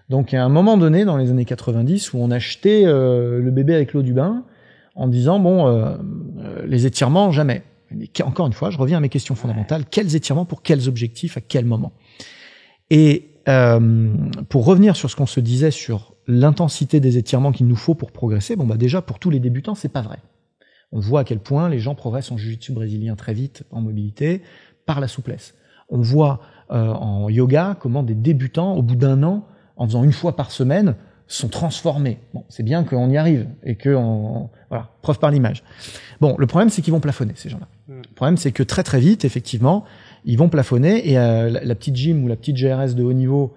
Donc, il y a un moment donné, dans les années 90, où on achetait le bébé avec l'eau du bain en disant, les étirements, jamais. Mais encore une fois, je reviens à mes questions fondamentales. Quels étirements pour quels objectifs, à quel moment? Et pour revenir sur ce qu'on se disait sur l'intensité des étirements qu'il nous faut pour progresser, déjà, pour tous les débutants, c'est pas vrai. On voit à quel point les gens progressent en jiu-jitsu brésilien très vite, en mobilité, par la souplesse. On voit en yoga comment des débutants, au bout d'un an, en faisant une fois par semaine, sont transformés. Bon, c'est bien qu'on y arrive et que voilà, preuve par l'image. Bon, le problème, c'est qu'ils vont plafonner, ces gens-là. Le problème, c'est que très vite, effectivement, ils vont plafonner et la petite gym ou la petite GRS de haut niveau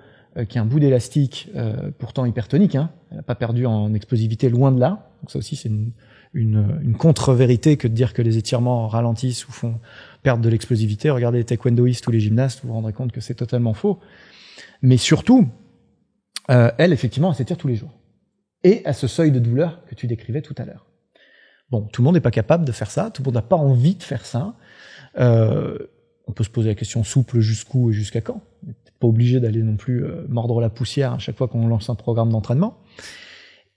qui a un bout d'élastique, pourtant hypertonique, hein, elle n'a pas perdu en explosivité, loin de là. Donc ça aussi, c'est une contre-vérité que de dire que les étirements ralentissent ou font perdre de l'explosivité. Regardez les taekwondoïstes ou les gymnastes, vous vous rendrez compte que c'est totalement faux. Mais surtout, elle, effectivement, elle s'étire tous les jours. Et à ce seuil de douleur que tu décrivais tout à l'heure. Bon, tout le monde n'est pas capable de faire ça, tout le monde n'a pas envie de faire ça. On peut se poser la question souple jusqu'où et jusqu'à quand. On n'est pas obligé d'aller non plus mordre la poussière à chaque fois qu'on lance un programme d'entraînement.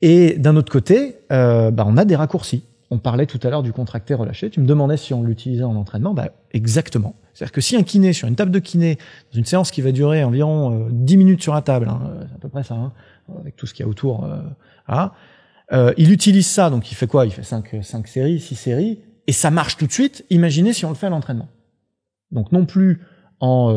Et d'un autre côté, on a des raccourcis. On parlait tout à l'heure du contracté relâché. Tu me demandais si on l'utilisait en entraînement. Exactement. C'est-à-dire que si un kiné, sur une table de kiné, dans une séance qui va durer environ 10 minutes sur la table, c'est à peu près ça, avec tout ce qu'il y a autour, il utilise ça, donc il fait quoi? Il fait 5 séries, 6 séries, et ça marche tout de suite. Imaginez si on le fait à l'entraînement. Donc non plus en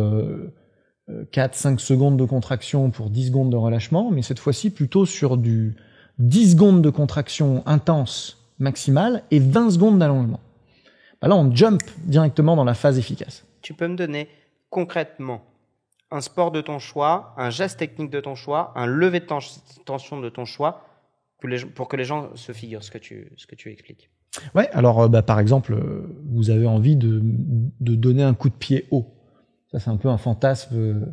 4-5 secondes de contraction pour 10 secondes de relâchement, mais cette fois-ci plutôt sur du 10 secondes de contraction intense maximale et 20 secondes d'allongement. Là, on jump directement dans la phase efficace. Tu peux me donner concrètement un sport de ton choix, un geste technique de ton choix, un lever de tension de ton choix, pour que les gens se figurent ce que tu expliques. Ouais, alors par exemple, vous avez envie de donner un coup de pied haut. Ça, c'est un peu un fantasme,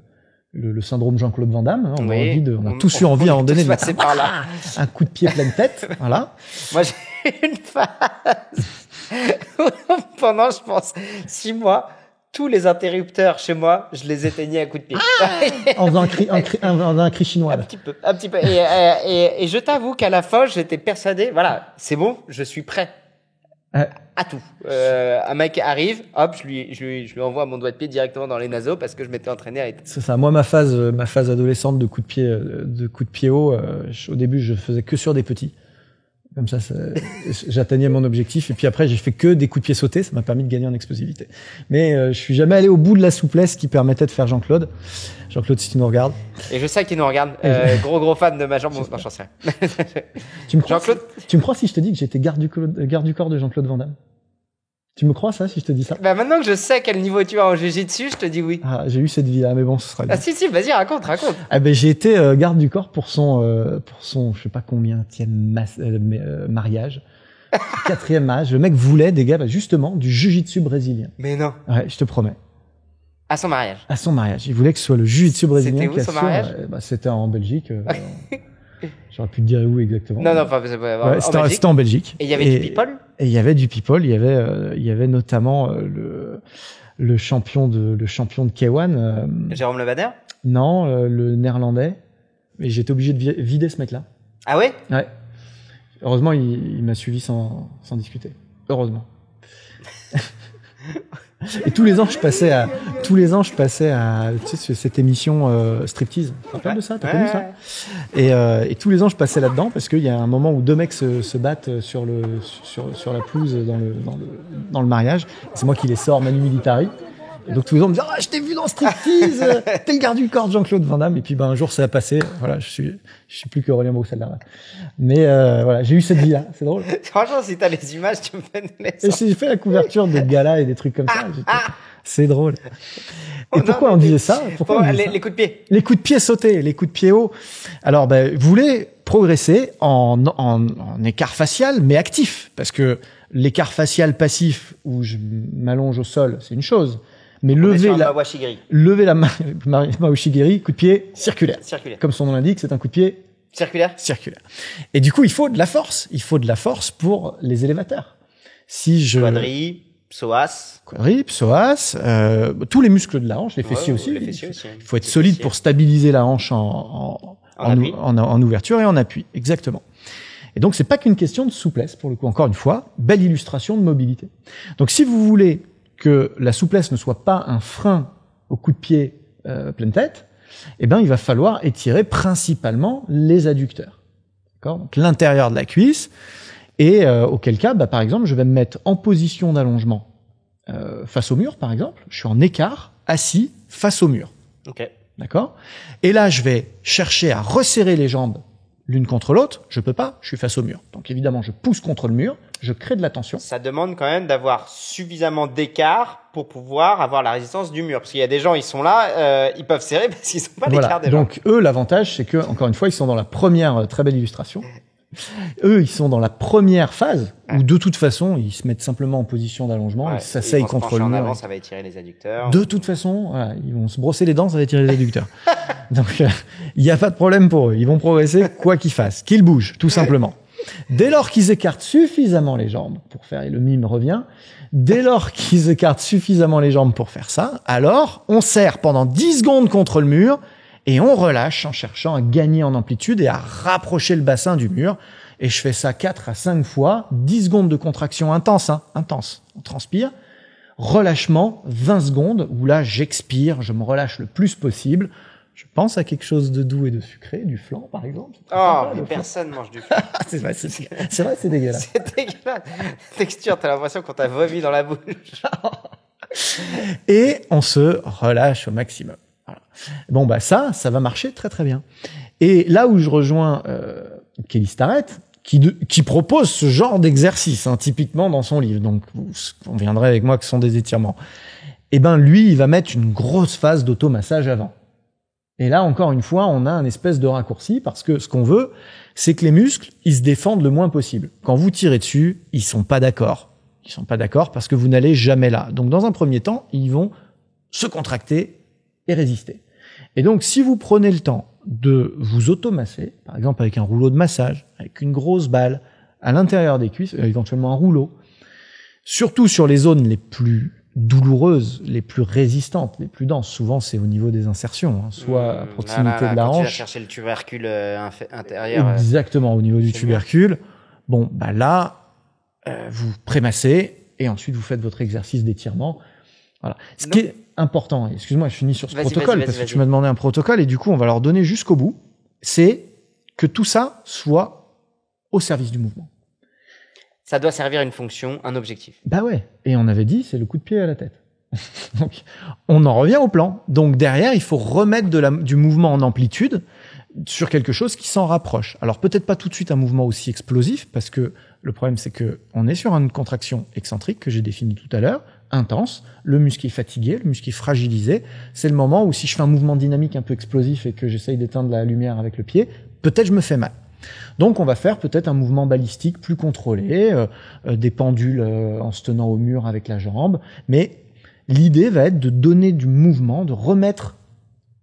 le syndrome Jean-Claude Van Damme. On a tous eu envie à en donner par là. Un coup de pied pleine tête. Voilà. Moi, j'ai une phase pendant, je pense, 6 mois. Tous les interrupteurs chez moi, je les éteignais à coup de pied. En faisant un cri chinois. Un petit peu. Et je t'avoue qu'à la fin, j'étais persuadé, voilà, c'est bon, je suis prêt à tout. Un mec arrive, hop, je lui envoie mon doigt de pied directement dans les naseaux parce que je m'étais entraîné à être. C'est ça. Moi, ma phase adolescente de coup de pied haut, au début, je faisais que sur des petits. Comme ça, j'atteignais mon objectif. Et puis après, j'ai fait que des coups de pied sautés. Ça m'a permis de gagner en explosivité. Mais je suis jamais allé au bout de la souplesse qui permettait de faire Jean-Claude. Jean-Claude, si tu nous regardes. Et je sais qu'il nous regarde. Gros fan de Major Mouvement. J'en sais rien. Tu me crois si je te dis que j'étais garde du corps de Jean-Claude Van Damme? Tu me crois ça si je te dis ça? Maintenant que je sais quel niveau tu as en jiu-jitsu, je te dis oui. J'ai eu cette vie-là, mais bon, ce sera. Si, vas-y, raconte. J'ai été garde du corps pour son je sais pas combienième mariage, 4e mariage. Le mec voulait des gars, justement, du jiu-jitsu brésilien. Mais non. Ouais, je te promets. À son mariage. À son mariage, il voulait que ce soit le jiu-jitsu brésilien. C'était où son mariage? C'était en Belgique. J'aurais pu te dire où exactement. Non, c'était en Belgique. Et il y avait du people? Et il y avait du people. Il y avait notamment le champion de K1. Jérôme Le Banner? Non, le néerlandais. Mais j'étais obligé de vider ce mec-là. Ah ouais? Ouais. Heureusement, il m'a suivi sans discuter. Heureusement. Et tous les ans, je passais à tu sais, cette émission Striptease. Tu te rappelles de ça? T'as connu ça? Et tous les ans, je passais là-dedans parce qu'il y a un moment où 2 mecs se battent sur la pelouse dans le mariage. C'est moi qui les sors manu militari. Et donc tous les ans, on me dit je t'ai vu dans Striptease, t'es le garde du corps de Jean-Claude Van Damme. Et puis un jour, ça a passé. Voilà, je suis plus qu'Aurélien Broussel-Darval. Mais voilà, j'ai eu cette vie-là. C'est drôle. Franchement, si t'as les images, tu me fais les. J'ai fait la couverture de galas et des trucs comme ça. C'est drôle. Et pourquoi on disait ça? Les coups de pied. Les coups de pied sautés, les coups de pied hauts. Alors, vous voulez progresser en écart facial, mais actif. Parce que l'écart facial passif, où je m'allonge au sol, c'est une chose. Mais lever la Mawashigiri, coup de pied circulaire. Comme son nom l'indique, c'est un coup de pied circulaire. Et du coup, il faut de la force. Il faut de la force pour les élévateurs. Quadriceps, psoas, tous les muscles de la hanche, les fessiers aussi. Il faut être solide pour stabiliser la hanche en ouverture et en appui. Exactement. Et donc, c'est pas qu'une question de souplesse, pour le coup. Encore une fois, belle illustration de mobilité. Donc, si vous voulez que la souplesse ne soit pas un frein au coup de pied pleine tête, il va falloir étirer principalement les adducteurs. D'accord? Donc, l'intérieur de la cuisse. Et auquel cas, par exemple, je vais me mettre en position d'allongement face au mur, par exemple. Je suis en écart, assis, face au mur. Ok. D'accord? Et là, je vais chercher à resserrer les jambes l'une contre l'autre. Je peux pas, je suis face au mur. Donc évidemment, je pousse contre le mur, je crée de la tension. Ça demande quand même d'avoir suffisamment d'écart pour pouvoir avoir la résistance du mur. Parce qu'il y a des gens, ils sont là, ils peuvent serrer parce qu'ils sont pas d'écart des gens. Donc eux, l'avantage, c'est que, encore une fois, ils sont dans la première très belle illustration. Eux, ils sont dans la première phase où de toute façon, ils se mettent simplement en position d'allongement, ils s'asseyent contre le mur. En avant, ça va étirer les adducteurs. De toute façon, voilà, ils vont se brosser les dents, ça va étirer les adducteurs. Donc, il n'y a pas de problème pour eux. Ils vont progresser quoi qu'ils fassent, qu'ils bougent, tout simplement. Dès lors qu'ils écartent suffisamment les jambes pour faire, et le mime revient, dès lors qu'ils écartent suffisamment les jambes pour faire ça, alors on serre pendant 10 secondes contre le mur et on relâche en cherchant à gagner en amplitude et à rapprocher le bassin du mur. Et je fais ça 4 à 5 fois, 10 secondes de contraction intense, intense. On transpire. Relâchement, 20 secondes, où là j'expire, je me relâche le plus possible. Je pense à quelque chose de doux et de sucré, du flan par exemple. Mais personne mange du flan. C'est vrai, c'est dégueulasse. C'est dégueulasse. Texture, t'as l'impression qu'on t'a vomi dans la bouche. Et on se relâche au maximum. Voilà. Bon, ça va marcher très très bien. Et là où je rejoins Kelly Starrett, qui propose ce genre d'exercice, typiquement dans son livre, donc vous conviendrez avec moi que ce sont des étirements, lui, il va mettre une grosse phase d'automassage avant. Et là, encore une fois, on a un espèce de raccourci parce que ce qu'on veut, c'est que les muscles, ils se défendent le moins possible. Quand vous tirez dessus, ils sont pas d'accord. Ils sont pas d'accord parce que vous n'allez jamais là. Donc, dans un premier temps, ils vont se contracter et résister. Et donc, si vous prenez le temps de vous automasser, par exemple avec un rouleau de massage, avec une grosse balle à l'intérieur des cuisses, éventuellement un rouleau, surtout sur les zones les plus douloureuses, les plus résistantes, les plus denses. Souvent, c'est au niveau des insertions, soit à proximité de la hanche. Tu vas chercher le tubercule intérieur. Exactement, au niveau du tubercule. Bon, là, vous prémassez et ensuite vous faites votre exercice d'étirement. Voilà. Ce qui est important, excuse-moi, je finis sur ce protocole parce que tu m'as demandé un protocole et du coup, on va leur donner jusqu'au bout, c'est que tout ça soit au service du mouvement. Ça doit servir une fonction, un objectif. Ouais. Et on avait dit, c'est le coup de pied à la tête. Donc, on en revient au plan. Donc, derrière, il faut remettre du mouvement en amplitude sur quelque chose qui s'en rapproche. Alors, peut-être pas tout de suite un mouvement aussi explosif, parce que le problème, c'est que on est sur une contraction excentrique que j'ai définie tout à l'heure, intense. Le muscle est fatigué, le muscle est fragilisé. C'est le moment où si je fais un mouvement dynamique un peu explosif et que j'essaye d'éteindre la lumière avec le pied, peut-être je me fais mal. Donc, on va faire peut-être un mouvement balistique plus contrôlé, des pendules en se tenant au mur avec la jambe. Mais l'idée va être de donner du mouvement, de remettre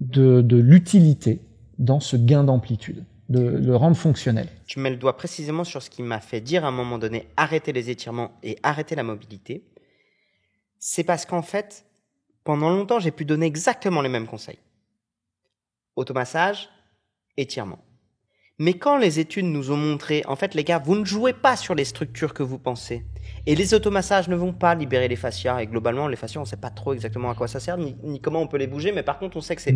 de l'utilité dans ce gain d'amplitude, de le rendre fonctionnel. Tu mets le doigt précisément sur ce qui m'a fait dire à un moment donné arrêter les étirements et arrêter la mobilité. C'est parce qu'en fait, pendant longtemps, j'ai pu donner exactement les mêmes conseils. Automassage, étirement. Mais quand les études nous ont montré, en fait, les gars, vous ne jouez pas sur les structures que vous pensez. Et les automassages ne vont pas libérer les fascias. Et globalement, les fascias, on ne sait pas trop exactement à quoi ça sert, ni comment on peut les bouger. Mais par contre, on sait que c'est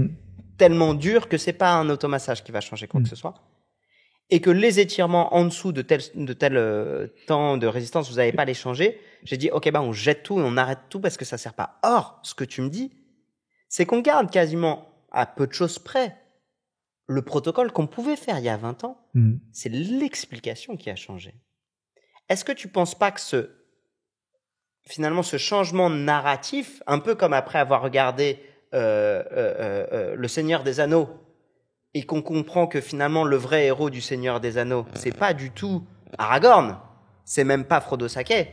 tellement dur que c'est pas un automassage qui va changer quoi que ce soit. Et que les étirements en dessous de tel temps de résistance, vous n'allez pas les changer. J'ai dit, OK, on jette tout et on arrête tout parce que ça sert pas. Or, ce que tu me dis, c'est qu'on garde quasiment à peu de choses près le protocole qu'on pouvait faire il y a 20 ans. C'est l'explication qui a changé. Est-ce que tu penses pas que finalement, ce changement narratif, un peu comme après avoir regardé Le Seigneur des Anneaux, et qu'on comprend que finalement, le vrai héros du Seigneur des Anneaux, c'est pas du tout Aragorn, c'est même pas Frodo Sake,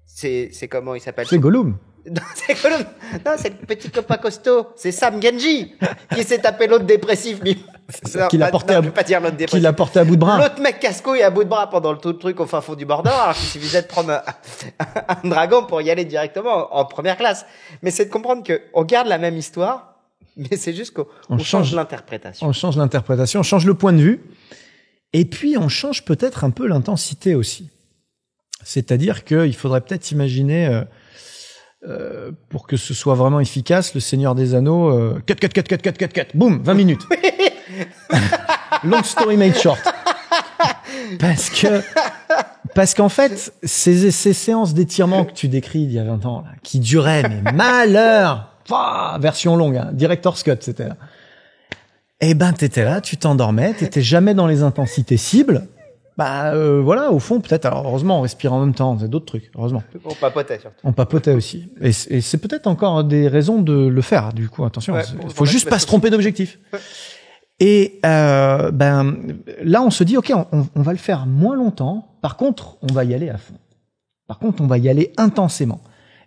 c'est comment il s'appelle? C'est Gollum. Non, c'est Gollum. Non, c'est le petit copain costaud. C'est Sam Genji qui s'est tapé l'autre dépressif. Qui l'a porté à bout de bras. L'autre mec casse-couille à bout de bras pendant tout le truc au fin fond du Mordor, alors qu'il suffisait de prendre un dragon pour y aller directement en première classe. Mais c'est de comprendre que on garde la même histoire, mais c'est juste qu'on change l'interprétation. On change l'interprétation, on change le point de vue, et puis on change peut-être un peu l'intensité aussi. C'est-à-dire qu'il faudrait peut-être imaginer, pour que ce soit vraiment efficace, le Seigneur des Anneaux, cut, boum, 20 minutes. Long story made short. Parce qu'en fait, ces séances d'étirement que tu décris il y a 20 ans, là, qui duraient, mais malheur, version longue, director's cut, c'était là. Eh t'étais là, tu t'endormais, t'étais jamais dans les intensités cibles. Voilà, au fond, peut-être, alors heureusement, on respire en même temps, c'est d'autres trucs, heureusement. On papotait surtout. On papotait aussi. Et c'est peut-être encore des raisons de le faire, du coup, attention. Faut juste pas se tromper d'objectif. Et là, on se dit, ok, on va le faire moins longtemps. Par contre, on va y aller à fond. Par contre, on va y aller intensément.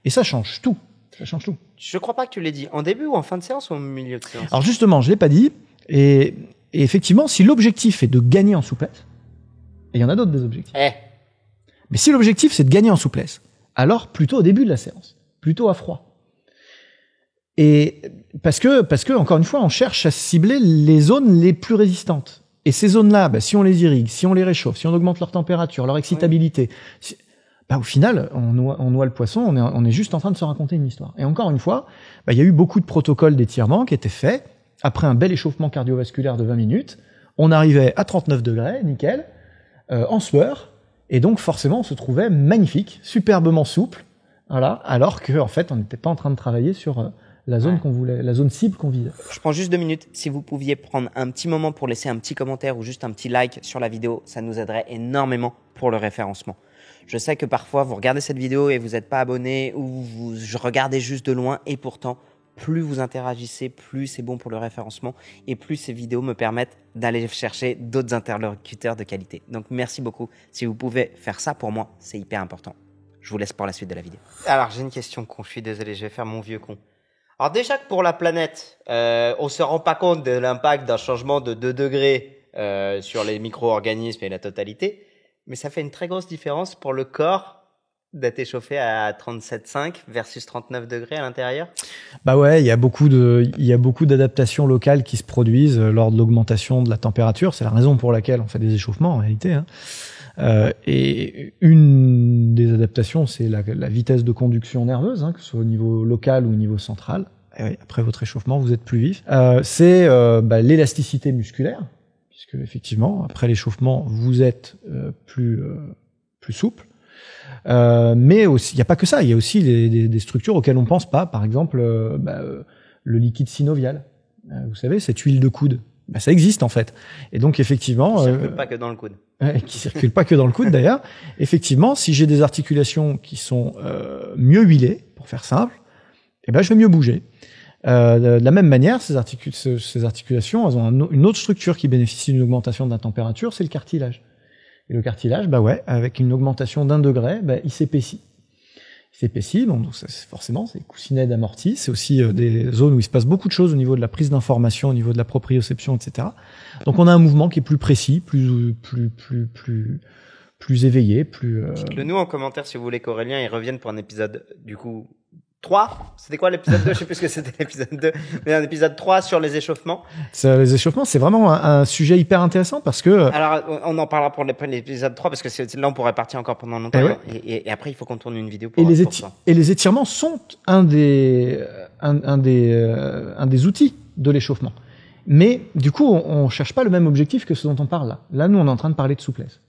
Et ça change tout. Ça change tout. Je crois pas que tu l'aies dit en début ou en fin de séance ou au milieu de séance. Alors justement, je l'ai pas dit. Et effectivement, si l'objectif est de gagner en souplesse, et il y en a d'autres des objectifs. Mais si l'objectif c'est de gagner en souplesse, alors plutôt au début de la séance, plutôt à froid. Et parce que encore une fois, on cherche à cibler les zones les plus résistantes. Et ces zones-là, si on les irrigue, si on les réchauffe, si on augmente leur température, leur excitabilité, au final, on noie le poisson, on est juste en train de se raconter une histoire. Et encore une fois, il y a eu beaucoup de protocoles d'étirement qui étaient faits après un bel échauffement cardiovasculaire de 20 minutes. On arrivait à 39 degrés, nickel, en sueur, et donc forcément, on se trouvait magnifique, superbement souple, voilà, alors que en fait, on n'était pas en train de travailler sur la zone qu'on voulait, la zone cible qu'on visait. Je prends juste 2 minutes. Si vous pouviez prendre un petit moment pour laisser un petit commentaire ou juste un petit like sur la vidéo, ça nous aiderait énormément pour le référencement. Je sais que parfois, vous regardez cette vidéo et vous n'êtes pas abonné ou vous regardez juste de loin et pourtant, plus vous interagissez, plus c'est bon pour le référencement et plus ces vidéos me permettent d'aller chercher d'autres interlocuteurs de qualité. Donc, merci beaucoup. Si vous pouvez faire ça, pour moi, c'est hyper important. Je vous laisse pour la suite de la vidéo. Alors, j'ai une question con. Je suis désolé, je vais faire mon vieux con. Alors déjà que pour la planète, on se rend pas compte de l'impact d'un changement de 2 degrés sur les micro-organismes et la totalité, mais ça fait une très grosse différence pour le corps d'être échauffé à 37,5 versus 39 degrés à l'intérieur. Ouais, il y a beaucoup d'adaptations locales qui se produisent lors de l'augmentation de la température. C'est la raison pour laquelle on fait des échauffements en réalité. Et une des adaptations, c'est la vitesse de conduction nerveuse, que ce soit au niveau local ou au niveau central. Et oui, après votre échauffement, vous êtes plus vif. C'est l'élasticité musculaire, puisque effectivement, après l'échauffement, vous êtes plus souple. Mais aussi, il n'y a pas que ça. Il y a aussi des structures auxquelles on pense pas. Par exemple, le liquide synovial. Vous savez, cette huile de coude. Ça existe en fait. Et donc effectivement, qui circule pas que dans le coude. Qui circule pas que dans le coude d'ailleurs. Effectivement, si j'ai des articulations qui sont mieux huilées, pour faire simple, je vais mieux bouger. De la même manière, ces articulations, elles ont une autre structure qui bénéficie d'une augmentation de la température, c'est le cartilage. Et le cartilage, avec une augmentation d'1 degré, il s'épaissit. Il s'épaissit, donc forcément, c'est coussinets d'amorti. C'est aussi des zones où il se passe beaucoup de choses au niveau de la prise d'information, au niveau de la proprioception, etc. Donc on a un mouvement qui est plus précis, plus éveillé, plus. Dites-le nous en commentaire si vous voulez qu'Aurélien il revienne pour un épisode du coup 3. C'était quoi l'épisode 2? Je sais plus ce que c'était l'épisode 2, mais un épisode 3 sur les échauffements. Les échauffements, c'est vraiment un sujet hyper intéressant parce que... Alors, on en parlera pour l'épisode 3 parce que là, on pourrait partir encore pendant longtemps. Et après, il faut qu'on tourne une vidéo pour ça. Et les étirements sont un des outils de l'échauffement. Mais du coup, on cherche pas le même objectif que ce dont on parle là. Là, nous, on est en train de parler de souplesse.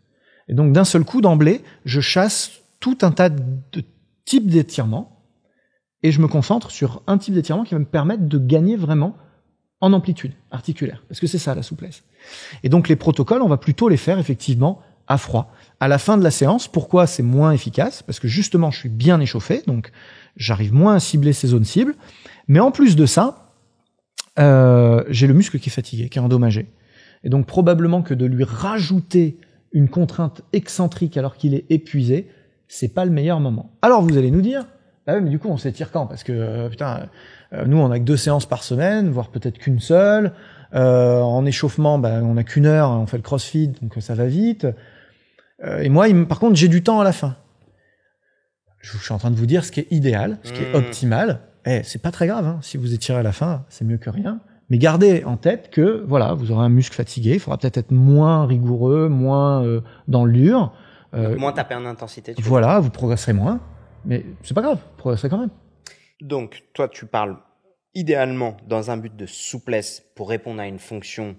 Et donc, d'un seul coup, d'emblée, je chasse tout un tas de types d'étirements et je me concentre sur un type d'étirement qui va me permettre de gagner vraiment en amplitude articulaire. Parce que c'est ça, la souplesse. Et donc, les protocoles, on va plutôt les faire effectivement à froid. À la fin de la séance, pourquoi c'est moins efficace? Parce que justement, je suis bien échauffé, donc j'arrive moins à cibler ces zones cibles. Mais en plus de ça, j'ai le muscle qui est fatigué, qui est endommagé. Et donc, probablement que de lui rajouter une contrainte excentrique alors qu'il est épuisé, c'est pas le meilleur moment. Alors, vous allez nous dire, mais du coup, on s'étire quand? Parce que, nous, on a que 2 séances par semaine, voire peut-être qu'une seule. En échauffement, on a qu'une heure, on fait le crossfit, donc ça va vite. Et moi, par contre, j'ai du temps à la fin. Je suis en train de vous dire ce qui est idéal, ce qui est optimal. C'est pas très grave, si vous étirez à la fin, c'est mieux que rien. Mais gardez en tête que, voilà, vous aurez un muscle fatigué, il faudra peut-être être moins rigoureux, moins dans le dur. Moins taper en intensité. Voilà, vous progresserez moins. Mais c'est pas grave, vous progresserez quand même. Donc, toi, tu parles idéalement dans un but de souplesse pour répondre à une fonction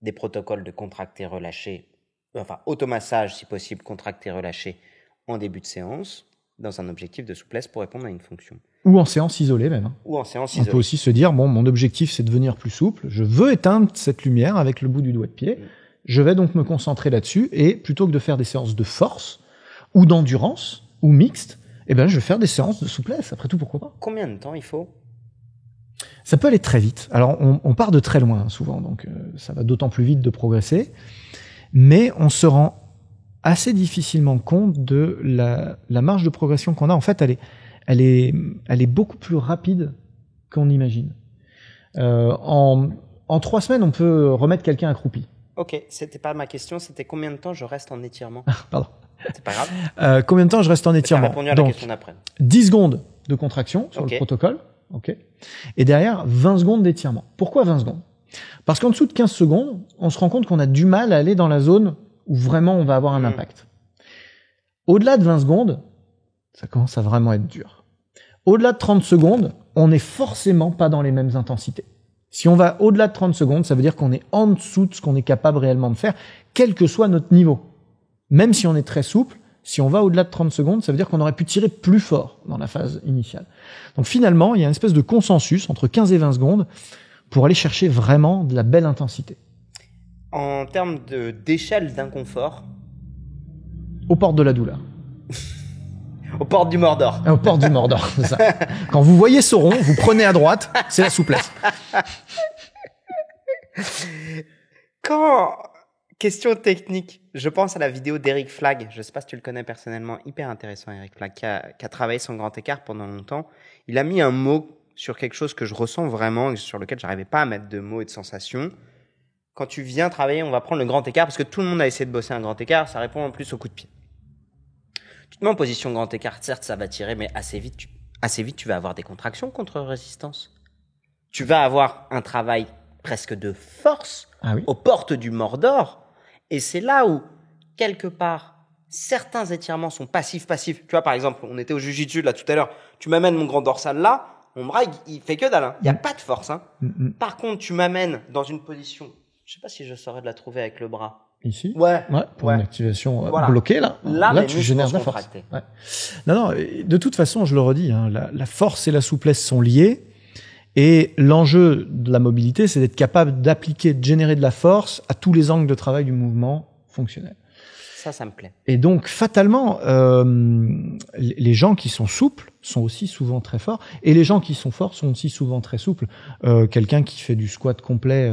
des protocoles de contracté-relâché, enfin automassage si possible, contracté-relâché en début de séance, dans un objectif de souplesse pour répondre à une fonction. Ou en séance isolée même. Ou en séance isolée. On peut aussi se dire, mon objectif c'est de devenir plus souple, je veux éteindre cette lumière avec le bout du doigt de pied, je vais donc me concentrer là-dessus, et plutôt que de faire des séances de force, ou d'endurance, ou mixtes, je vais faire des séances de souplesse. Après tout, pourquoi pas? Combien de temps il faut? Ça peut aller très vite. Alors, on part de très loin, souvent, donc ça va d'autant plus vite de progresser. Mais on se rend assez difficilement compte de la marge de progression qu'on a. En fait, elle est beaucoup plus rapide qu'on imagine. En 3 semaines, on peut remettre quelqu'un accroupi. Ok, c'était pas ma question, c'était combien de temps je reste en étirement? Pardon. C'est pas grave. Combien de temps je reste en étirement? Tu as répondu à la question d'après. 10 secondes de contraction sur le protocole. Ok. Et derrière, 20 secondes d'étirement. Pourquoi 20 secondes? Parce qu'en dessous de 15 secondes, on se rend compte qu'on a du mal à aller dans la zone où vraiment on va avoir un impact. Au-delà de 20 secondes, ça commence à vraiment être dur. Au-delà de 30 secondes, on n'est forcément pas dans les mêmes intensités. Si on va au-delà de 30 secondes, ça veut dire qu'on est en dessous de ce qu'on est capable réellement de faire, quel que soit notre niveau. Même si on est très souple, si on va au-delà de 30 secondes, ça veut dire qu'on aurait pu tirer plus fort dans la phase initiale. Donc finalement, il y a une espèce de consensus entre 15 et 20 secondes pour aller chercher vraiment de la belle intensité. En termes d'échelle d'inconfort? Aux portes de la douleur. Aux portes du Mordor. Aux portes du Mordor, c'est ça. Quand vous voyez Sauron, vous prenez à droite, c'est la souplesse. Question technique, je pense à la vidéo d'Eric Flagg. Je ne sais pas si tu le connais personnellement, hyper intéressant Eric Flagg, qui a travaillé son grand écart pendant longtemps. Il a mis un mot sur quelque chose que je ressens vraiment, sur lequel j'arrivais pas à mettre de mots et de sensations. Quand tu viens travailler, on va prendre le grand écart, parce que tout le monde a essayé de bosser un grand écart, ça répond en plus au coup de pied. Tu te mets en position grand écart, certes ça va tirer, mais assez vite tu vas avoir des contractions contre résistance. Tu vas avoir un travail presque de force aux portes du Mordor. Et c'est là où, quelque part, certains étirements sont passifs. Tu vois, par exemple, on était au Jiu-Jitsu là tout à l'heure. Tu m'amènes mon grand dorsal là, mon bras, il fait que dalle. Hein. Il n'y a pas de force. Hein. Par contre, tu m'amènes dans une position, je sais pas si je saurais de la trouver avec le bras. Ici? Ouais. Pour une activation bloquée, là. Là, tu génères de la force. Ouais. Non, de toute façon, je le redis, hein, la force et la souplesse sont liées. Et l'enjeu de la mobilité, c'est d'être capable d'appliquer, de générer de la force à tous les angles de travail du mouvement fonctionnel. Ça me plaît. Et donc, fatalement, les gens qui sont souples sont aussi souvent très forts. Et les gens qui sont forts sont aussi souvent très souples. Quelqu'un qui fait du squat complet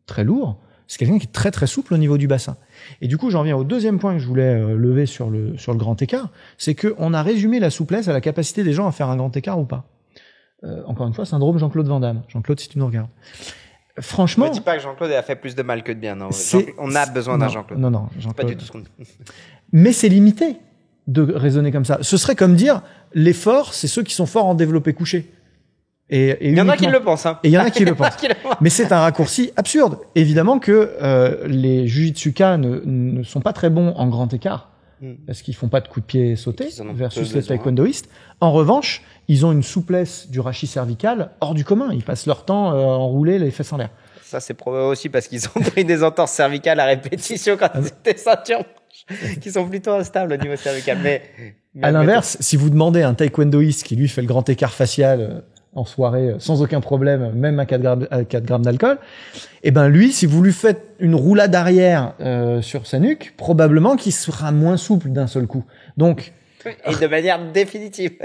très lourd, c'est quelqu'un qui est très très souple au niveau du bassin. Et du coup, j'en viens au deuxième point que je voulais lever sur le grand écart, c'est qu'on a résumé la souplesse à la capacité des gens à faire un grand écart ou pas. Encore une fois, syndrome Jean-Claude Van Damme. Jean-Claude, si tu nous regardes. Franchement... Ne dis pas que Jean-Claude a fait plus de mal que de bien. Non. On a besoin d'un Jean-Claude. Non, Jean-Claude. Pas du tout ce qu'on dit. Mais c'est limité de raisonner comme ça. Ce serait comme dire, les forts, c'est ceux qui sont forts en développé couché. Et il y en a qui le pensent. Hein. Et il y en a qui le pensent. Mais c'est un raccourci absurde. Évidemment que les jujitsuka ne sont pas très bons en grand écart. Parce qu'ils font pas de coups de pied sautés versus les taekwondoïstes. En revanche, ils ont une souplesse du rachis cervical hors du commun. Ils passent leur temps à enrouler les fesses en l'air. Ça, c'est probablement aussi parce qu'ils ont pris des entorses cervicales à répétition quand ils étaient ceintures qui sont plutôt instables au niveau cervical. Mais à l'inverse, si vous demandez à un taekwondoïste qui lui fait le grand écart facial en soirée sans aucun problème, même à 4 grammes d'alcool, et ben lui, si vous lui faites une roulade arrière sur sa nuque, probablement qu'il sera moins souple d'un seul coup. Donc et de manière définitive.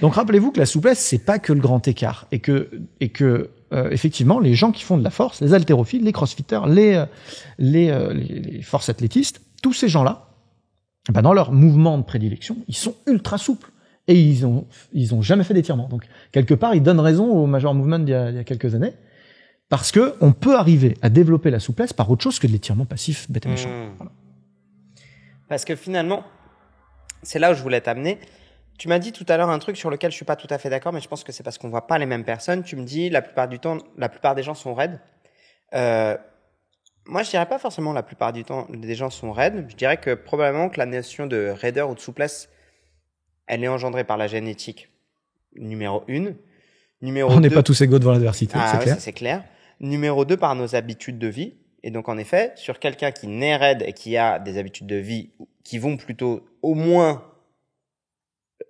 Donc rappelez-vous que la souplesse, c'est pas que le grand écart, et que effectivement, les gens qui font de la force, les haltérophiles, les crossfitters, les force athlétistes, tous ces gens-là, ben dans leur mouvement de prédilection, ils sont ultra souples. Et ils ont jamais fait d'étirement. Donc, quelque part, ils donnent raison au Major Movement d'il y a quelques années. Parce que on peut arriver à développer la souplesse par autre chose que de l'étirement passif, bête et méchant. Voilà. Parce que finalement, c'est là où je voulais t'amener. Tu m'as dit tout à l'heure un truc sur lequel je suis pas tout à fait d'accord, mais je pense que c'est parce qu'on voit pas les mêmes personnes. Tu me dis, la plupart du temps, la plupart des gens sont raides. Moi, je dirais pas forcément la plupart du temps des gens sont raides. Je dirais que probablement que la notion de raideur ou de souplesse, elle est engendrée par la génétique, numéro 1. On n'est pas tous égaux devant l'adversité, c'est clair. C'est clair. Numéro 2, par nos habitudes de vie. Et donc, en effet, sur quelqu'un qui naît raide et qui a des habitudes de vie qui vont plutôt, au moins,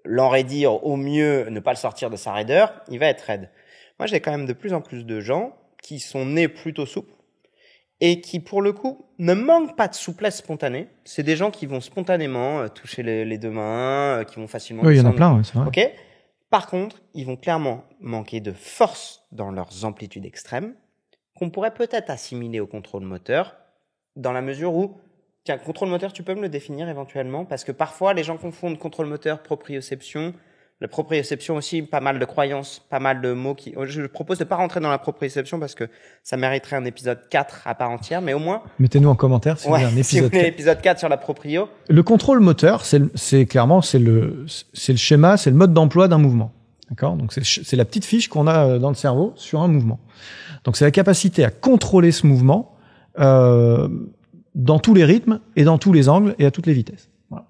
l'enraidir, au mieux, ne pas le sortir de sa raideur, il va être raide. Moi, j'ai quand même de plus en plus de gens qui sont nés plutôt souples et qui, pour le coup, ne manquent pas de souplesse spontanée. C'est des gens qui vont spontanément toucher les deux mains, qui vont facilement... Oui, il y en a plein, ouais, c'est vrai. Ok. Par contre, ils vont clairement manquer de force dans leurs amplitudes extrêmes, qu'on pourrait peut-être assimiler au contrôle moteur, dans la mesure où, tiens, contrôle moteur, tu peux me le définir éventuellement, parce que parfois les gens confondent contrôle moteur, proprioception. La proprioception aussi, pas mal de croyances, pas mal de mots qui... Je propose de pas rentrer dans la proprioception parce que ça mériterait un épisode 4 à part entière, mais au moins... Mettez-nous en commentaire si vous voulez un si vous épisode voulez 4. l'épisode 4 sur la proprio. Le contrôle moteur, c'est clairement le schéma, c'est le mode d'emploi d'un mouvement. D'accord? Donc c'est la petite fiche qu'on a dans le cerveau sur un mouvement. Donc c'est la capacité à contrôler ce mouvement dans tous les rythmes et dans tous les angles et à toutes les vitesses. Voilà.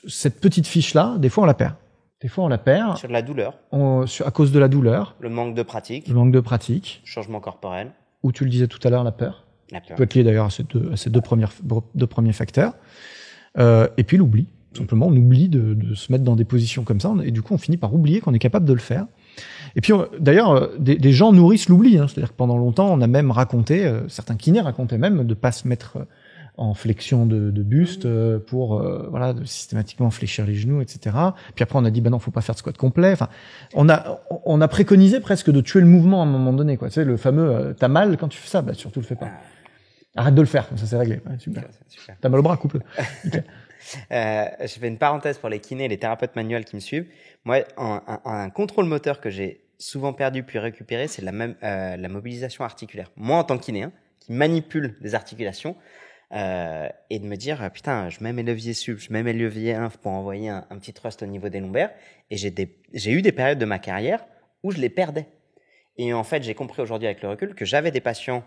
Cette petite fiche-là, des fois on la perd. Des fois on la perd. Sur de la douleur. À cause de la douleur. Le manque de pratique. Le manque de pratique. Changement corporel. Ou tu le disais tout à l'heure, la peur. La peur. Qui peut être lié d'ailleurs à ces deux premiers facteurs. Et puis l'oubli. Tout simplement, on oublie de se mettre dans des positions comme ça, et du coup, on finit par oublier qu'on est capable de le faire. Et puis, d'ailleurs, des gens nourrissent l'oubli. C'est-à-dire que pendant longtemps, on a même raconté, certains kinés racontaient même de pas se mettre en flexion de buste pour de systématiquement fléchir les genoux, etc. Puis après, on a dit, non, faut pas faire de squat complet. Enfin, on a préconisé presque de tuer le mouvement à un moment donné, quoi. Tu sais, le fameux, t'as mal quand tu fais ça, surtout le fais pas. Arrête de le faire, comme ça c'est réglé. Ouais, super. T'as mal au bras, coupe-le. Okay. Je fais une parenthèse pour les kinés et les thérapeutes manuels qui me suivent. Moi, un contrôle moteur que j'ai souvent perdu puis récupéré, c'est la mobilisation articulaire. Moi, en tant que kiné, qui manipule des articulations, et de me dire, putain, je mets mes leviers sup, je mets mes leviers inf pour envoyer un petit thrust au niveau des lombaires. Et j'ai eu des périodes de ma carrière où je les perdais. Et en fait, j'ai compris aujourd'hui avec le recul que j'avais des patients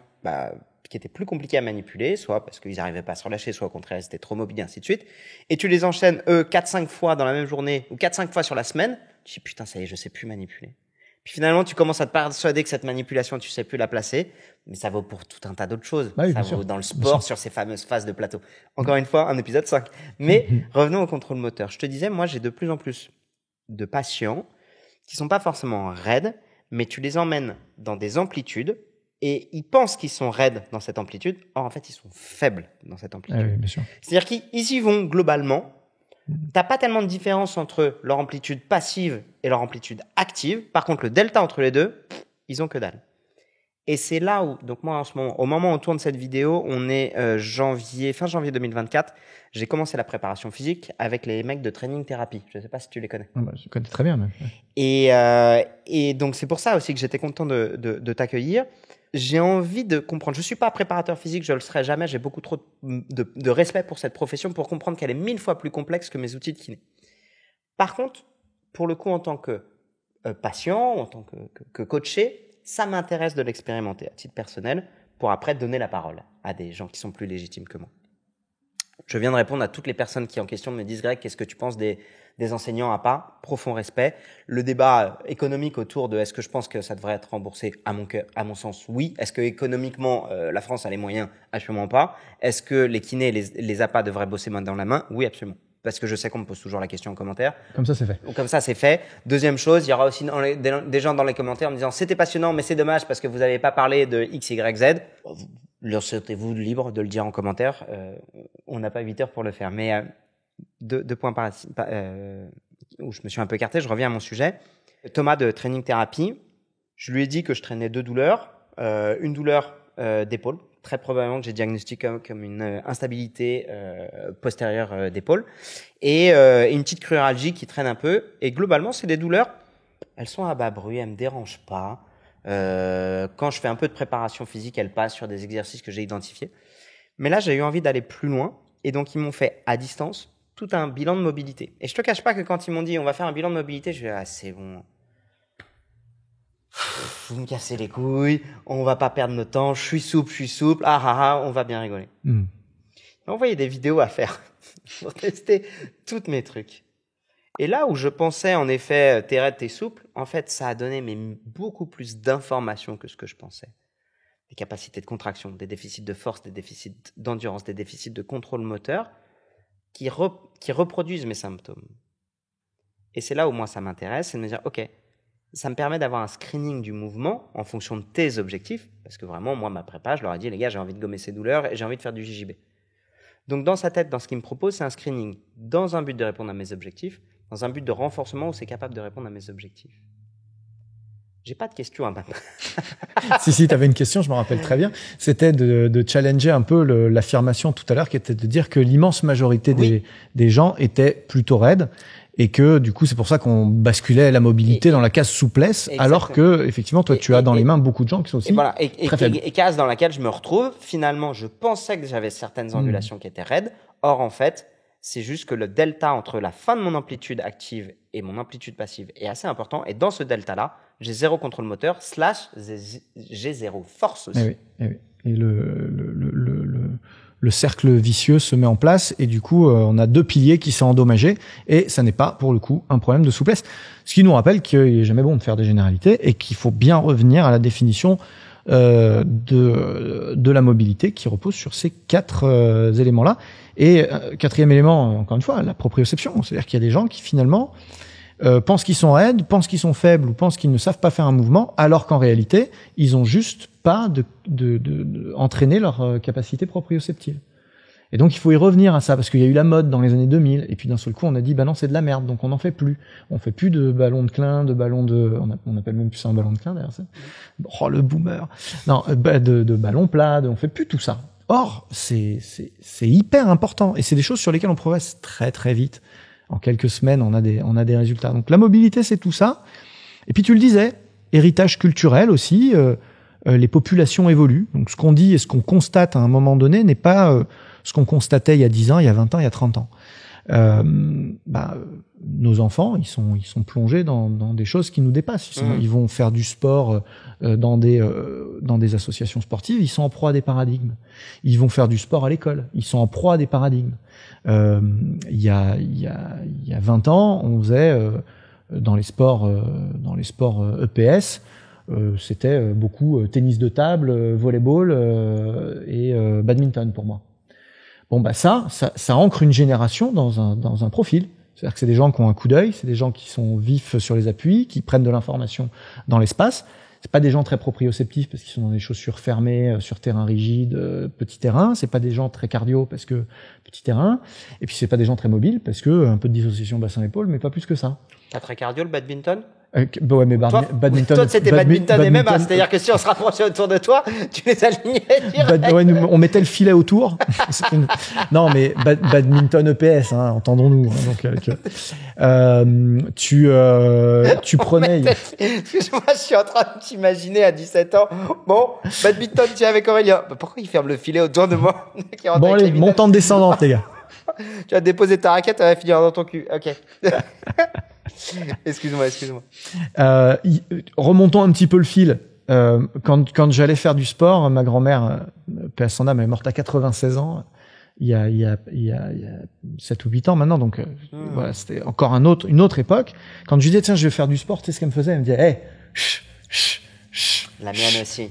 qui étaient plus compliqués à manipuler, soit parce qu'ils n'arrivaient pas à se relâcher, soit au contraire, ils étaient trop mobiles, ainsi de suite. Et tu les enchaînes, 4-5 fois dans la même journée, ou 4-5 fois sur la semaine, tu dis, putain, ça y est, je sais plus manipuler. Puis finalement, tu commences à te persuader que cette manipulation, tu sais plus la placer, mais ça vaut pour tout un tas d'autres choses. Oui, ça vaut dans le sport, sur ces fameuses phases de plateau. Encore une fois, un épisode 5. Mais revenons au contrôle moteur. Je te disais, moi, j'ai de plus en plus de patients qui sont pas forcément raides, mais tu les emmènes dans des amplitudes et ils pensent qu'ils sont raides dans cette amplitude. Or, en fait, ils sont faibles dans cette amplitude. Ah oui, bien sûr. C'est-à-dire qu'ils y vont globalement. T'as pas tellement de différence entre leur amplitude passive et leur amplitude active. Par contre, le delta entre les deux, ils ont que dalle. Et c'est là où, donc moi en ce moment, au moment où on tourne cette vidéo, on est fin janvier 2024. J'ai commencé la préparation physique avec les mecs de Training Therapy. Je sais pas si tu les connais. Je connais très bien même. Et donc c'est pour ça aussi que j'étais content de t'accueillir. J'ai envie de comprendre. Je suis pas préparateur physique, je le serai jamais. J'ai beaucoup trop de respect pour cette profession pour comprendre qu'elle est 1000 fois plus complexe que mes outils de kiné. Par contre, pour le coup, en tant que patient, en tant que coaché, ça m'intéresse de l'expérimenter à titre personnel pour après donner la parole à des gens qui sont plus légitimes que moi. Je viens de répondre à toutes les personnes qui en question me disent, Greg, qu'est-ce que tu penses des enseignants à pas? Profond respect. Le débat économique autour de est-ce que je pense que ça devrait être remboursé, à mon sens, oui. Est-ce que économiquement la France a les moyens? Absolument pas. Est-ce que les kinés et les APA devraient bosser main dans la main? Oui, absolument. Parce que je sais qu'on me pose toujours la question en commentaire. Comme ça, c'est fait. Comme ça, c'est fait. Deuxième chose, il y aura aussi des gens dans les commentaires en me disant c'était passionnant, mais c'est dommage parce que vous n'avez pas parlé de X, Y, Z. Sentez-vous libre de le dire en commentaire. On n'a pas 8 heures pour le faire. Mais deux points où je me suis un peu écarté, je reviens à mon sujet. Thomas de Training Therapy, je lui ai dit que je traînais 2 douleurs. Une douleur d'épaule. Très probablement que j'ai diagnostiqué comme une instabilité postérieure d'épaule et une petite cruralgie qui traîne un peu. Et globalement, c'est des douleurs. Elles sont à bas bruit, elles me dérangent pas. Quand je fais un peu de préparation physique, elles passent sur des exercices que j'ai identifiés. Mais là, j'ai eu envie d'aller plus loin et donc ils m'ont fait à distance tout un bilan de mobilité. Et je te cache pas que quand ils m'ont dit on va faire un bilan de mobilité, je vais c'est bon. Vous me cassez les couilles, on va pas perdre notre temps, je suis souple, on va bien rigoler. Ils m'ont envoyé des vidéos à faire pour tester tous mes trucs. Et là où je pensais en effet, t'es raide, t'es souple, en fait ça a donné beaucoup plus d'informations que ce que je pensais. Des capacités de contraction, des déficits de force, des déficits d'endurance, des déficits de contrôle moteur qui reproduisent mes symptômes. Et c'est là où moi ça m'intéresse, c'est de me dire ok, ça me permet d'avoir un screening du mouvement en fonction de tes objectifs. Parce que vraiment, moi, ma prépa, je leur ai dit, les gars, j'ai envie de gommer ces douleurs et j'ai envie de faire du JJB. Donc, dans sa tête, dans ce qu'il me propose, c'est un screening dans un but de répondre à mes objectifs, dans un but de renforcement ou c'est capable de répondre à mes objectifs? J'ai pas de questions à ma Si, tu avais une question, je me rappelle très bien. C'était de challenger un peu l'affirmation tout à l'heure qui était de dire que l'immense majorité des gens étaient plutôt raides et que du coup, c'est pour ça qu'on basculait la mobilité dans la case souplesse, alors que effectivement, toi, tu as dans les mains beaucoup de gens qui sont aussi très faibles. Et case dans laquelle je me retrouve. Finalement, je pensais que j'avais certaines angulations qui étaient raides. Or, en fait, c'est juste que le delta entre la fin de mon amplitude active et mon amplitude passive est assez important. Et dans ce delta-là, j'ai 0 contrôle moteur / j'ai 0 force aussi. Et le cercle vicieux se met en place et du coup, on a 2 piliers qui sont endommagés et ça n'est pas, pour le coup, un problème de souplesse. Ce qui nous rappelle qu'il n'est jamais bon de faire des généralités et qu'il faut bien revenir à la définition de la mobilité qui repose sur ces 4 éléments-là. Et 4e élément, encore une fois, la proprioception. C'est-à-dire qu'il y a des gens qui finalement pensent qu'ils sont raides, pensent qu'ils sont faibles ou pensent qu'ils ne savent pas faire un mouvement, alors qu'en réalité, ils ont juste pas entraîné leur capacité proprioceptive. Et donc, il faut y revenir à ça, parce qu'il y a eu la mode dans les années 2000, et puis d'un seul coup, on a dit, bah non, c'est de la merde, donc on n'en fait plus. On fait plus de ballons de clin, on appelle même plus ça un ballon de clin, d'ailleurs. Oh, le boomer. Non, de ballons plats, on fait plus tout ça. Or, c'est hyper important, et c'est des choses sur lesquelles on progresse très très vite. En quelques semaines, on a des résultats. Donc, la mobilité, c'est tout ça. Et puis, tu le disais, héritage culturel aussi, les populations évoluent. Donc, ce qu'on dit et ce qu'on constate à un moment donné n'est pas ce qu'on constatait il y a 10 ans, il y a 20 ans, il y a 30 ans. Nos enfants, ils sont plongés dans des choses qui nous dépassent. Ils vont faire du sport dans des associations sportives, ils sont en proie à des paradigmes. Ils vont faire du sport à l'école, ils sont en proie à des paradigmes. Il y a 20 ans, on faisait dans les sports EPS, c'était beaucoup tennis de table, volleyball et badminton pour moi. Bon, bah ça ancre une génération dans un profil. C'est-à-dire que c'est des gens qui ont un coup d'œil, c'est des gens qui sont vifs sur les appuis, qui prennent de l'information dans l'espace. C'est pas des gens très proprioceptifs parce qu'ils sont dans des chaussures fermées, sur terrain rigide, petit terrain. C'est pas des gens très cardio parce que petit terrain. Et puis c'est pas des gens très mobiles parce que un peu de dissociation bassin-épaule, mais pas plus que ça. Pas très cardio le badminton? Ouais, mais badminton. Toi, c'était badminton et MMA. C'est-à-dire que si on se rapprochait autour de toi, tu les alignais direct. On mettait le filet autour. Non, mais badminton EPS, hein, entendons-nous. Donc, tu prenais. Excuse-moi, je suis en train de t'imaginer à 17 ans. Bon, badminton, tu es avec Aurélien. Bah, pourquoi il ferme le filet autour de moi? Bon, allez, montante descendante, les gars. Tu vas déposer ta raquette, elle va finir dans ton cul. Ok. Excuse-moi. Remontons un petit peu le fil. Quand j'allais faire du sport, ma grand-mère, paix à son âme, elle est morte à 96 ans. Il y a 7 ou 8 ans maintenant, donc voilà, c'était encore une autre époque. Quand je lui disais tiens, je vais faire du sport, tu sais ce qu'elle me faisait? Elle me disait hey, chut. La mienne aussi.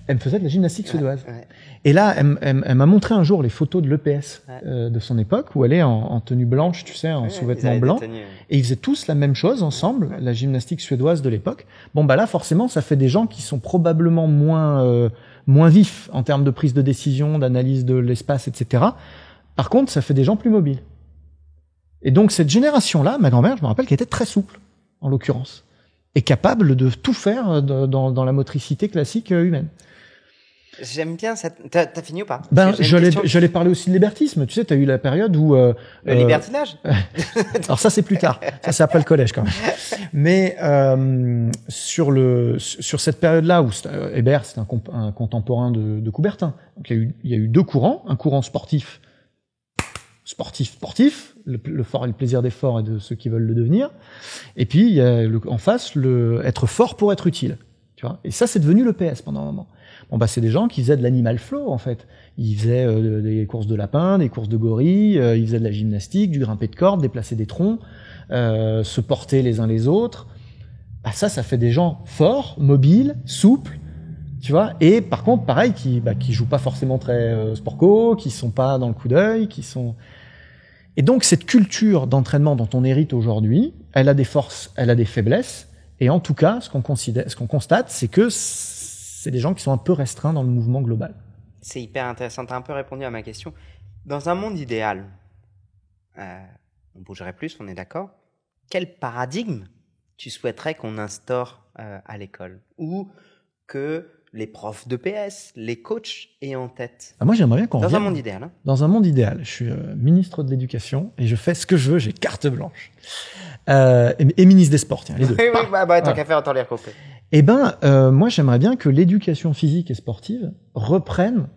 Elle me faisait de la gymnastique suédoise. Ouais. Et là, elle m'a montré un jour les photos de l'EPS de son époque, où elle est en tenue blanche, tu sais, en sous-vêtements blancs. Et ils faisaient tous la même chose ensemble, la gymnastique suédoise de l'époque. Bon, bah là, forcément, ça fait des gens qui sont probablement moins vifs en termes de prise de décision, d'analyse de l'espace, etc. Par contre, ça fait des gens plus mobiles. Et donc, cette génération-là, ma grand-mère, je me rappelle qu'elle était très souple, en l'occurrence, et capable de tout faire dans la motricité classique humaine. J'aime bien ça. T'as fini ou pas? J'allais parler aussi de libertisme. Tu sais, t'as eu la période où... le libertinage. Alors ça, c'est plus tard. Ça, c'est après le collège, quand même. Mais sur cette période-là où Hébert, c'est un contemporain de Coubertin. Donc, il y a eu 2 courants. Un courant sportif, le fort et le plaisir d'effort et de ceux qui veulent le devenir. Et puis, il y a en face, être fort pour être utile. Tu vois. Et ça, c'est devenu le PS pendant un moment. Bon, bah, c'est des gens qui faisaient de l'animal flow, en fait. Ils faisaient des courses de lapins, des courses de gorilles, ils faisaient de la gymnastique, du grimpé de corde, déplacer des troncs, se porter les uns les autres. Bah, ça fait des gens forts, mobiles, souples, tu vois. Et par contre, pareil, qui jouent pas forcément très sport-co, qui sont pas dans le coup d'œil, Et donc, cette culture d'entraînement dont on hérite aujourd'hui, elle a des forces, elle a des faiblesses. Et en tout cas, ce qu'on constate, c'est que c'est des gens qui sont un peu restreints dans le mouvement global. C'est hyper intéressant. Tu as un peu répondu à ma question. Dans un monde idéal, on bougerait plus, on est d'accord. Quel paradigme tu souhaiterais qu'on instaure à l'école ou que les profs de PS, les coachs aient en tête? Moi, j'aimerais bien qu'on Dans un revienne monde idéal. Hein. Dans un monde idéal, je suis ministre de l'Éducation et je fais ce que je veux, j'ai carte blanche. Et ministre des Sports, tiens, les deux. Oui, tant qu'à faire, autant les recouper. Moi, j'aimerais bien que l'éducation physique et sportive reprenne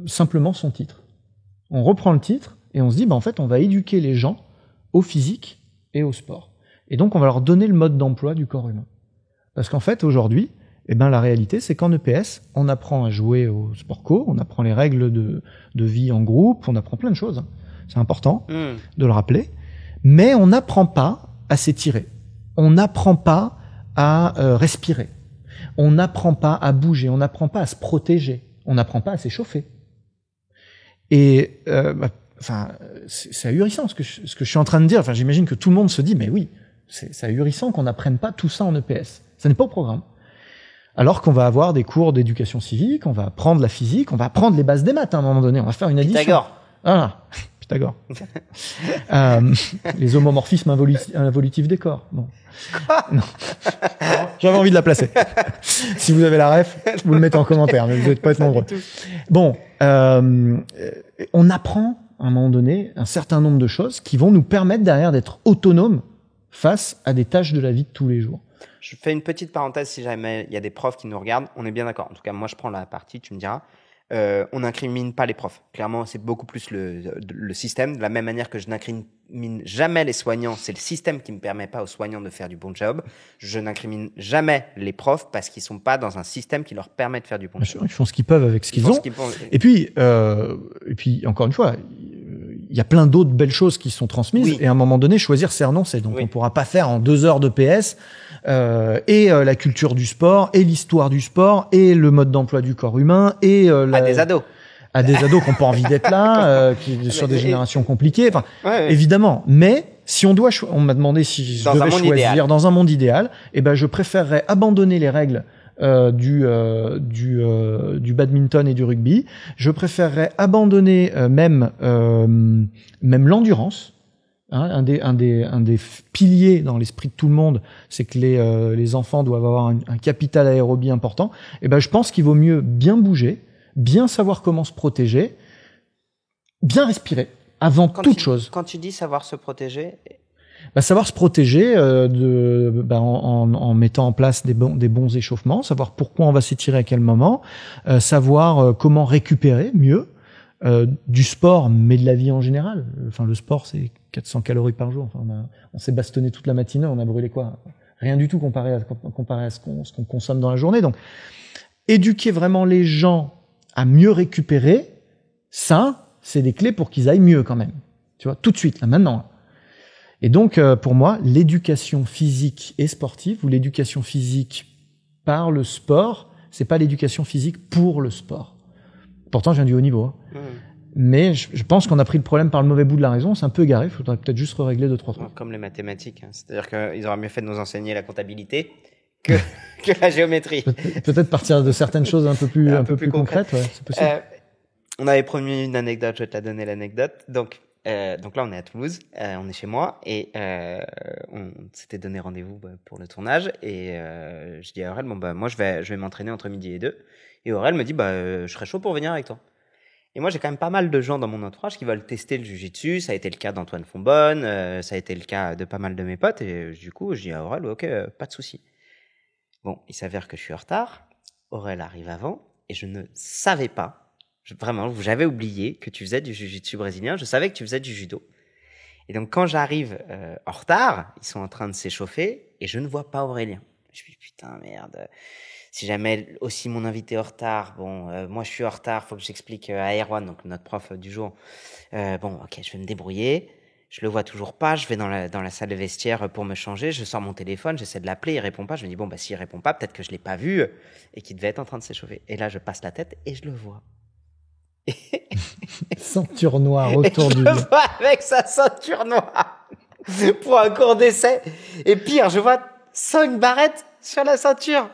simplement son titre. On reprend le titre et on se dit, en fait, on va éduquer les gens au physique et au sport. Et donc, on va leur donner le mode d'emploi du corps humain. Parce qu'en fait, aujourd'hui, la réalité, c'est qu'en EPS, on apprend à jouer au sport co, on apprend les règles de vie en groupe, on apprend plein de choses. C'est important de le rappeler. Mais on n'apprend pas à s'étirer. On n'apprend pas à respirer. On n'apprend pas à bouger. On n'apprend pas à se protéger. On n'apprend pas à s'échauffer. Et c'est ahurissant ce que je suis en train de dire. Enfin, j'imagine que tout le monde se dit, mais oui, c'est ahurissant qu'on n'apprenne pas tout ça en EPS. Ça n'est pas au programme. Alors qu'on va avoir des cours d'éducation civique, on va apprendre la physique, on va apprendre les bases des maths à un moment donné, on va faire une addition. Pythagore. Ah, Pythagore. Les homomorphismes involutifs des corps. Bon. Non. J'avais envie de la placer. Si vous avez la ref, vous le mettez en commentaire, mais vous n'êtes pas être nombreux. Bon, on apprend à un moment donné un certain nombre de choses qui vont nous permettre derrière d'être autonomes face à des tâches de la vie de tous les jours. Je fais une petite parenthèse si jamais il y a des profs qui nous regardent. On est bien d'accord. En tout cas, moi, je prends la partie, tu me diras. On n'incrimine pas les profs. Clairement, c'est beaucoup plus le système. De la même manière que je n'incrimine jamais les soignants, c'est le système qui ne permet pas aux soignants de faire du bon job. Je n'incrimine jamais les profs parce qu'ils ne sont pas dans un système qui leur permet de faire du bon job. Ils font ce qu'ils peuvent avec ce qu'ils ont. Et puis, encore une fois, il y a plein d'autres belles choses qui sont transmises. Oui. Et à un moment donné, choisir, c'est renoncer. Donc, on ne pourra pas faire en 2 heures de PS la culture du sport, et l'histoire du sport, et le mode d'emploi du corps humain, et à des ados. À des ados qui n'ont pas envie d'être là, sur des générations compliquées. Enfin, évidemment. Mais si on m'a demandé si je devais choisir dans un monde idéal, je préférerais abandonner les règles du badminton et du rugby. Je préférerais abandonner même l'endurance. Un des piliers dans l'esprit de tout le monde, c'est que les enfants doivent avoir un capital aérobie important. Je pense qu'il vaut mieux bien bouger, bien savoir comment se protéger, bien respirer avant toute chose. Quand tu dis savoir se protéger, savoir se protéger en mettant en place des bons échauffements, savoir pourquoi on va s'étirer à quel moment, savoir comment récupérer mieux. Du sport, mais de la vie en général. Enfin, le sport, c'est 400 calories par jour. Enfin, on s'est bastonné toute la matinée, on a brûlé quoi? Rien du tout comparé à ce qu'on consomme dans la journée. Donc, éduquer vraiment les gens à mieux récupérer, ça, c'est des clés pour qu'ils aillent mieux quand même. Tu vois, tout de suite, là, maintenant. Et donc, pour moi, l'éducation physique et sportive, ou l'éducation physique par le sport, c'est pas l'éducation physique pour le sport. Pourtant, je viens du haut niveau. Hein. Mais je pense qu'on a pris le problème par le mauvais bout de la raison. C'est un peu égaré. Il faudrait peut-être juste régler 2-3 trucs. Comme les mathématiques. Hein. C'est-à-dire qu'ils auraient mieux fait de nous enseigner la comptabilité que la géométrie. Peut-être partir de certaines choses un peu plus concrètes. Ouais, c'est possible. On avait promis une anecdote. Je vais te la donner, l'anecdote. Donc là, on est à Toulouse. On est chez moi. Et on s'était donné rendez-vous pour le tournage. Et je dis à Aurel, moi, je vais m'entraîner entre midi et 2. Et Aurel me dit, je serais chaud pour venir avec toi. Et moi, j'ai quand même pas mal de gens dans mon entourage qui veulent tester le jiu-jitsu. Ça a été le cas d'Antoine Fonbonne, ça a été le cas de pas mal de mes potes. Et du coup, je dis à Aurel, ok, pas de souci. Bon, il s'avère que je suis en retard. Aurel arrive avant et je ne savais pas. J'avais oublié que tu faisais du jiu-jitsu brésilien. Je savais que tu faisais du judo. Et donc, quand j'arrive en retard, ils sont en train de s'échauffer et je ne vois pas Aurélien. Je me dis, putain, merde. Si jamais aussi mon invité est en retard, moi je suis en retard, faut que j'explique à Erwan, donc notre prof du jour. Ok, je vais me débrouiller. Je le vois toujours pas. Je vais dans la salle de vestiaire pour me changer. Je sors mon téléphone, j'essaie de l'appeler, il répond pas. Je me dis s'il répond pas, peut-être que je l'ai pas vu et qu'il devait être en train de s'échauffer. Et là, je passe la tête et je le vois. Ceinture noire autour du. Je le vois avec sa ceinture noire pour un cours d'essai. Et pire, je vois 5 barrettes sur la ceinture.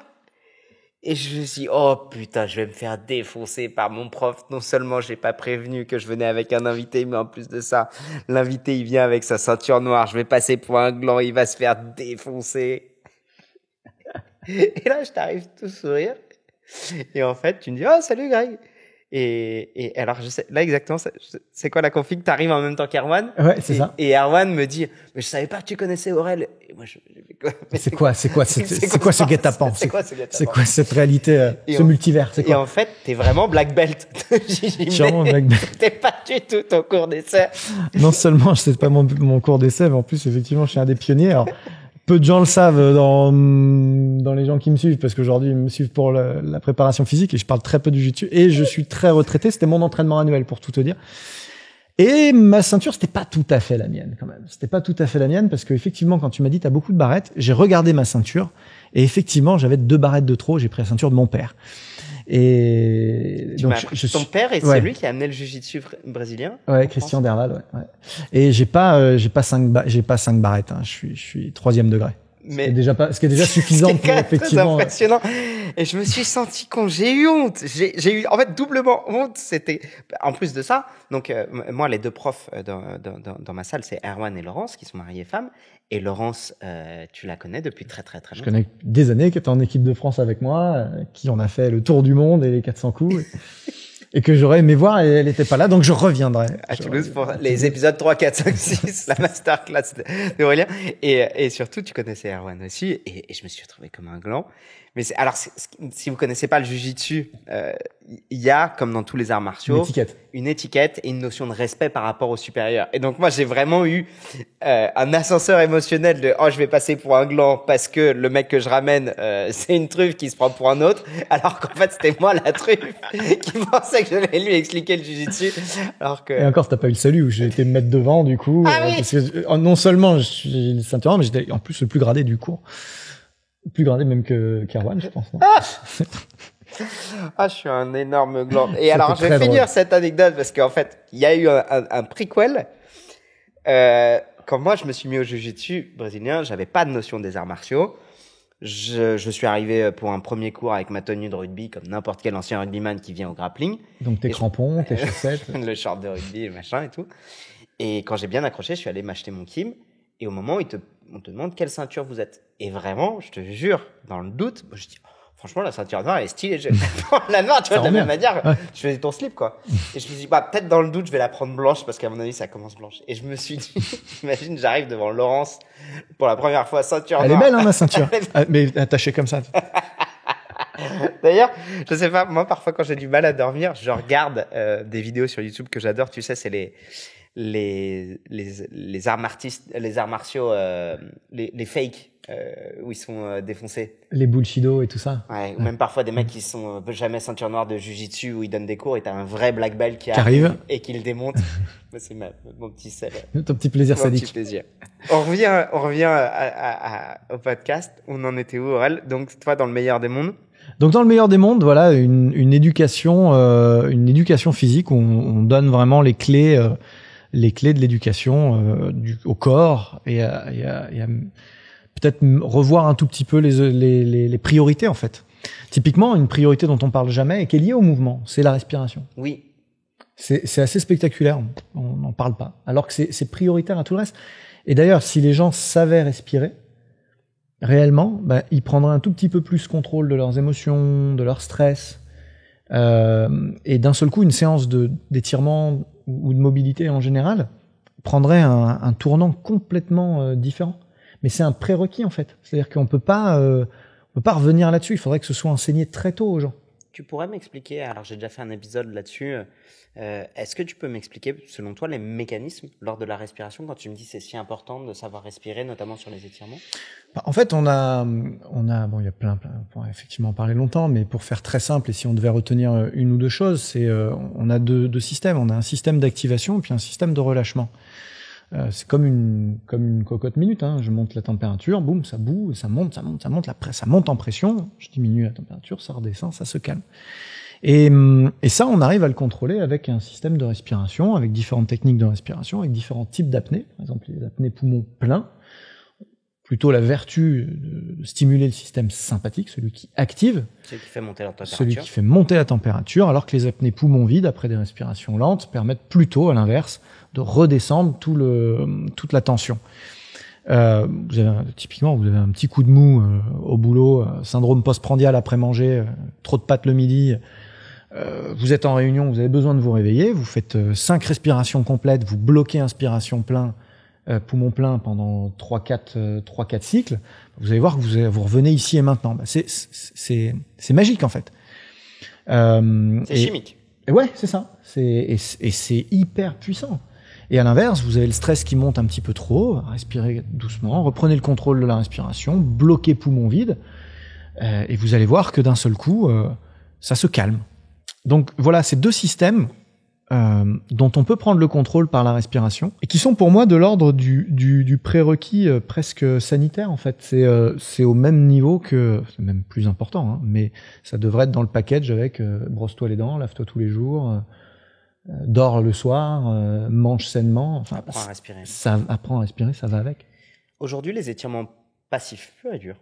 Et je me suis dit, oh putain, je vais me faire défoncer par mon prof. Non seulement j'ai pas prévenu que je venais avec un invité, mais en plus de ça, l'invité il vient avec sa ceinture noire. Je vais passer pour un gland, il va se faire défoncer. Et là, je t'arrive tout sourire. Et en fait, tu me dis, oh salut Greg. Et alors, je sais, là exactement, c'est quoi la config? T'arrives en même temps qu'Erwan. Ouais, c'est ça. Et Erwan me dit, mais je savais pas que tu connaissais Aurel. Et moi, c'est quoi ce guet-apens? C'est quoi ce guet-apens? C'est quoi cette réalité, ce multivers? C'est quoi? Et en fait, t'es vraiment black belt. Vraiment black belt. T'es pas du tout ton cours d'essai. Non seulement je sais pas mon cours d'essai, mais en plus, effectivement, je suis un des pionniers. Alors, peu de gens le savent dans les gens qui me suivent, parce qu'aujourd'hui, ils me suivent pour la préparation physique et je parle très peu du jiu-jitsu et je suis très retraité. C'était mon entraînement annuel pour tout te dire. Et ma ceinture, c'était pas tout à fait la mienne quand même. C'était pas tout à fait la mienne parce que effectivement, quand tu m'as dit t'as beaucoup de barrettes, j'ai regardé ma ceinture et effectivement, j'avais 2 barrettes de trop. J'ai pris la ceinture de mon père. Et donc ton père et c'est lui qui a amené le jiu-jitsu brésilien. Ouais, Christian Derval. Ouais. Et j'ai pas 5 barrettes. Hein. Je suis 3e degré. Mais ce qui est déjà suffisant pour effectivement. C'est impressionnant. Et je me suis senti con. J'ai eu honte. J'ai eu, en fait, doublement honte. C'était, en plus de ça. Donc, moi, les 2 profs dans ma salle, c'est Erwan et Laurence, qui sont mariés femmes. Et Laurence, tu la connais depuis très, très, très longtemps. Je connais des années, qui était en équipe de France avec moi, qui en a fait le tour du monde et les 400 coups. Et que j'aurais aimé voir et elle était pas là, donc je reviendrai. À Toulouse pour les épisodes 3, 4, 5, 6, la masterclass d'Aurélien. Et surtout, tu connaissais Erwan aussi, et je me suis retrouvé comme un gland. Mais alors, si vous connaissez pas le jiu-jitsu, il y a, comme dans tous les arts martiaux, une étiquette et une notion de respect par rapport au supérieur. Et donc moi, j'ai vraiment eu un ascenseur émotionnel de je vais passer pour un gland parce que le mec que je ramène, c'est une truffe qui se prend pour un autre, alors qu'en fait c'était moi la truffe qui pensait que j'allais lui expliquer le jiu-jitsu. Alors que... Et encore, t'as pas eu le salut où j'ai été me mettre devant du coup, oui. parce que non seulement j'ai le ceinture, mais j'étais en plus le plus gradé du cours. Plus gradé même que Kerwan, je pense. Non je suis un énorme gland. Et alors, je vais finir cette anecdote parce qu'en fait, il y a eu un prequel. Quand moi, je me suis mis au jiu-jitsu brésilien, j'avais pas de notion des arts martiaux. Je suis arrivé pour un premier cours avec ma tenue de rugby, comme n'importe quel ancien rugbyman qui vient au grappling. Donc tes crampons, tes chaussettes. Le short de rugby, le machin et tout. Et quand j'ai bien accroché, je suis allé m'acheter mon kim. Et au moment où on te demande quelle ceinture vous êtes. Et vraiment, je te jure, dans le doute, je dis, franchement, la ceinture noire, elle est stylée. La noire, tu vois, de la même manière, je faisais ton slip, quoi. Et je me suis dit, peut-être dans le doute, je vais la prendre blanche parce qu'à mon avis, ça commence blanche. Et je me suis dit, imagine, j'arrive devant Laurence pour la première fois, ceinture noire. Elle est belle, hein, ma ceinture. Mais attachée comme ça. D'ailleurs, je sais pas, moi, parfois, quand j'ai du mal à dormir, je regarde des vidéos sur YouTube que j'adore. Tu sais, c'est les arts martiaux, les fakes, où ils sont défoncés. Les bullshido et tout ça. Ouais, ou même parfois des mecs qui sont jamais ceinture noire de jujitsu où ils donnent des cours et t'as un vrai black belt qui arrive et qui le démonte. C'est mon petit sel. Ton petit plaisir sadique. Petit plaisir. On revient au podcast. On en était où, Aurel? Donc, toi, dans le meilleur des mondes? Donc dans le meilleur des mondes, voilà, une éducation physique où on donne vraiment les clés de l'éducation au corps et à peut-être revoir un tout petit peu les priorités en fait. Typiquement, une priorité dont on parle jamais et qui est liée au mouvement, c'est la respiration. Oui. C'est assez spectaculaire, on n'en parle pas, alors que c'est prioritaire à tout le reste. Et d'ailleurs, si les gens savaient respirer réellement, ils prendraient un tout petit peu plus contrôle de leurs émotions, de leur stress, et d'un seul coup, une séance d'étirement ou de mobilité en général prendrait un tournant complètement différent. Mais c'est un prérequis en fait. C'est-à-dire qu'on peut pas revenir là-dessus. Il faudrait que ce soit enseigné très tôt aux gens. Tu pourrais m'expliquer, alors j'ai déjà fait un épisode là-dessus, est-ce que tu peux m'expliquer, selon toi, les mécanismes lors de la respiration, quand tu me dis c'est si important de savoir respirer, notamment sur les étirements? En fait, on a, il y a plein, on pourrait effectivement en parler longtemps, mais pour faire très simple, et si on devait retenir une ou deux choses, c'est, on a deux systèmes. On a un système d'activation et puis un système de relâchement. C'est comme une cocotte minute, hein. Je monte la température, boum, ça boue, ça monte, ça monte en pression, je diminue la température, ça redescend, ça se calme. Et ça, on arrive à le contrôler avec un système de respiration, avec différentes techniques de respiration, avec différents types d'apnées. Par exemple, les apnées poumons pleins. plutôt la vertu de stimuler le système sympathique, celui qui active, celui qui fait monter la température. Celui qui fait monter la température, alors que les apnées poumons vides, après des respirations lentes, permettent plutôt, à l'inverse, de redescendre toute la tension. Typiquement, vous avez un petit coup de mou au boulot, syndrome postprandial après manger, trop de pâtes le midi, vous êtes en réunion, vous avez besoin de vous réveiller, vous faites 5 respirations complètes, vous bloquez inspiration plein, poumon plein pendant 3-4 cycles, vous allez voir que vous revenez ici et maintenant. Bah, c'est magique en fait. C'est chimique. Et ouais, c'est ça. C'est hyper puissant. Et à l'inverse, vous avez le stress qui monte un petit peu trop haut, respirez doucement, reprenez le contrôle de la respiration, bloquez poumon vide, et vous allez voir que d'un seul coup, ça se calme. Donc voilà, ces 2 systèmes dont on peut prendre le contrôle par la respiration et qui sont pour moi de l'ordre du prérequis presque sanitaire en fait. C'est au même niveau que, c'est même plus important, hein, mais ça devrait être dans le package avec brosse-toi les dents, lave-toi tous les jours, dors le soir, mange sainement. Enfin, apprends à respirer. Apprends à respirer, ça va avec. Aujourd'hui, les étirements passifs, pur et dur.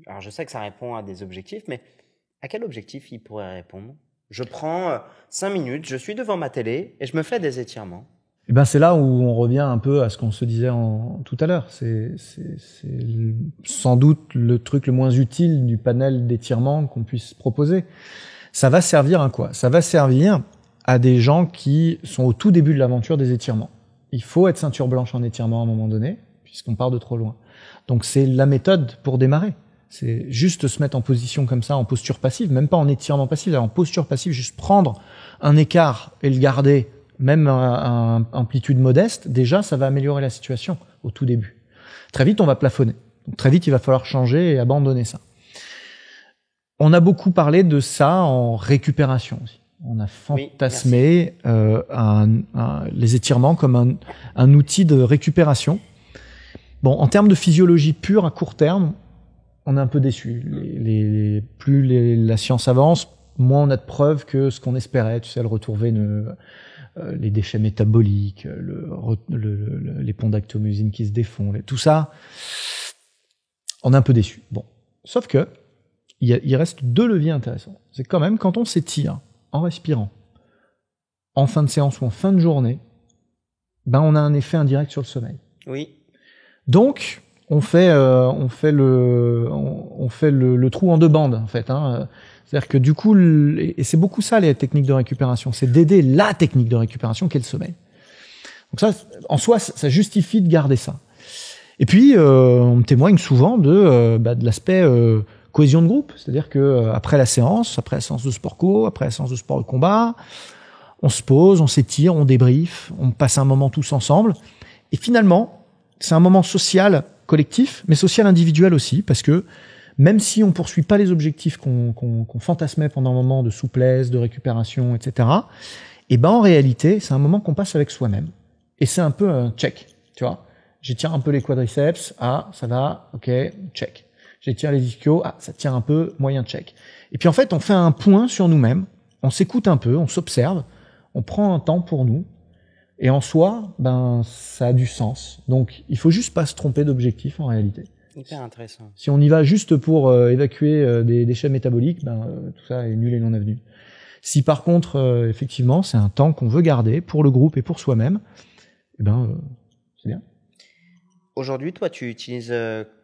Alors je sais que ça répond à des objectifs, mais à quel objectif il pourrait répondre ? Je prends 5 minutes, je suis devant ma télé et je me fais des étirements. Et ben c'est là où on revient un peu à ce qu'on se disait tout à l'heure. C'est sans doute le truc le moins utile du panel d'étirements qu'on puisse proposer. Ça va servir à quoi ? Ça va servir à des gens qui sont au tout début de l'aventure des étirements. Il faut être ceinture blanche en étirement à un moment donné, puisqu'on part de trop loin. Donc c'est la méthode pour démarrer. C'est juste se mettre en position comme ça, en posture passive, même pas en étirement passif, en posture passive, juste prendre un écart et le garder, même à amplitude modeste, déjà, ça va améliorer la situation au tout début. Très vite, on va plafonner. Donc, très vite, il va falloir changer et abandonner ça. On a beaucoup parlé de ça en récupération aussi. On a fantasmé les étirements comme un outil de récupération. Bon, en termes de physiologie pure à court terme, on est un peu déçu. Plus la science avance, moins on a de preuves que ce qu'on espérait. Tu sais, le retour veineux, les déchets métaboliques, les ponts d'actomyosine qui se défont, tout ça, on est un peu déçu. Bon, sauf que il reste 2 leviers intéressants. C'est quand même quand on s'étire en respirant, en fin de séance ou en fin de journée, ben on a un effet indirect sur le sommeil. Oui. Donc on fait le trou en 2 bandes en fait. C'est-à-dire que du coup, et c'est beaucoup ça les techniques de récupération, c'est d'aider la technique de récupération qui est le sommeil. Donc ça, en soi, ça justifie de garder ça. Et puis on me témoigne souvent de l'aspect cohésion de groupe, c'est-à-dire que après la séance de sport co, après la séance de sport de combat, on se pose, on s'étire, on débriefe, on passe un moment tous ensemble, et finalement, c'est un moment social collectif, mais social individuel aussi, parce que même si on poursuit pas les objectifs qu'on fantasmait pendant un moment de souplesse, de récupération, etc., et ben en réalité, c'est un moment qu'on passe avec soi-même. Et c'est un peu un check, tu vois. J'étire un peu les quadriceps, ça va, ok, check. J'étire les ischios, ça tient un peu, moyen, check. Et puis en fait, on fait un point sur nous-mêmes, on s'écoute un peu, on s'observe, on prend un temps pour nous, et en soi, ça a du sens. Donc, il faut juste pas se tromper d'objectif en réalité. Hyper intéressant. Si on y va juste pour évacuer des déchets métaboliques, tout ça est nul et non avenu. Si par contre, effectivement, c'est un temps qu'on veut garder pour le groupe et pour soi-même, c'est bien. Aujourd'hui, toi, tu utilises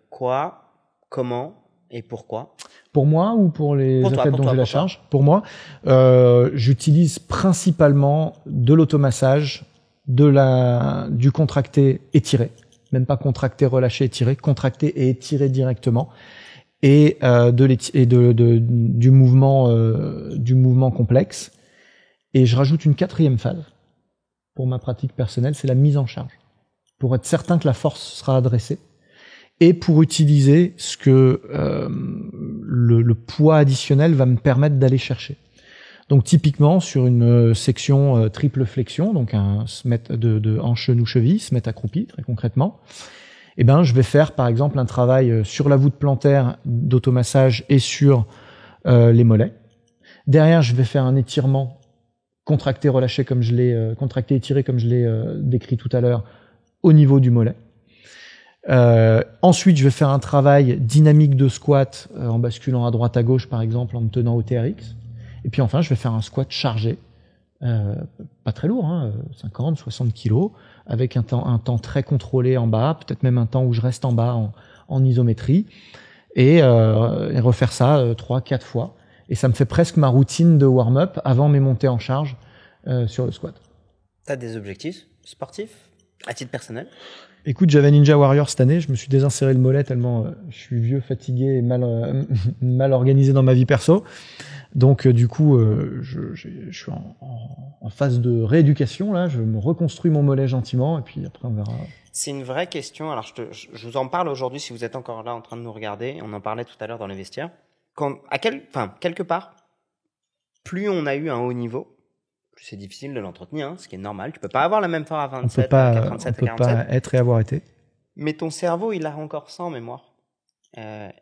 quoi, comment et pourquoi ? Pour moi ou pour les athlètes dont j'ai la charge ? Pour moi, j'utilise principalement de l'automassage, du contracté étiré, même pas contracté, relâché, étiré, contracté et étiré directement, et du mouvement complexe. Et je rajoute une 4e phase pour ma pratique personnelle, c'est la mise en charge, pour être certain que la force sera adressée et pour utiliser ce que le poids additionnel va me permettre d'aller chercher. Donc typiquement sur une section triple flexion, donc se mettre de hanche, genou, cheville, se mettre accroupi très concrètement, je vais faire par exemple un travail sur la voûte plantaire d'automassage et sur les mollets. Derrière, je vais faire un étirement contracté, relâché contracté, étiré comme je l'ai décrit tout à l'heure au niveau du mollet. Ensuite, je vais faire un travail dynamique de squat en basculant à droite à gauche, par exemple, en me tenant au TRX. Et puis enfin, je vais faire un squat chargé, pas très lourd, 50, 60 kilos, avec un temps très contrôlé en bas, peut-être même un temps où je reste en bas en isométrie, et refaire ça 3-4 fois. Et ça me fait presque ma routine de warm-up avant mes montées en charge sur le squat. Tu as des objectifs sportifs à titre personnel? Écoute, j'avais Ninja Warrior cette année, je me suis désinséré le mollet tellement je suis vieux, fatigué et mal organisé dans ma vie perso. Donc du coup, je suis en phase de rééducation, là, je me reconstruis mon mollet gentiment et puis après on verra. C'est une vraie question, alors je vous en parle aujourd'hui si vous êtes encore là en train de nous regarder, on en parlait tout à l'heure dans les vestiaires. Quelque part, plus on a eu un haut niveau, plus c'est difficile de l'entretenir, ce qui est normal. Tu peux pas avoir la même forme à 27, à 47, à 47. On peut pas être et avoir été. Mais ton cerveau, il a encore ça en mémoire.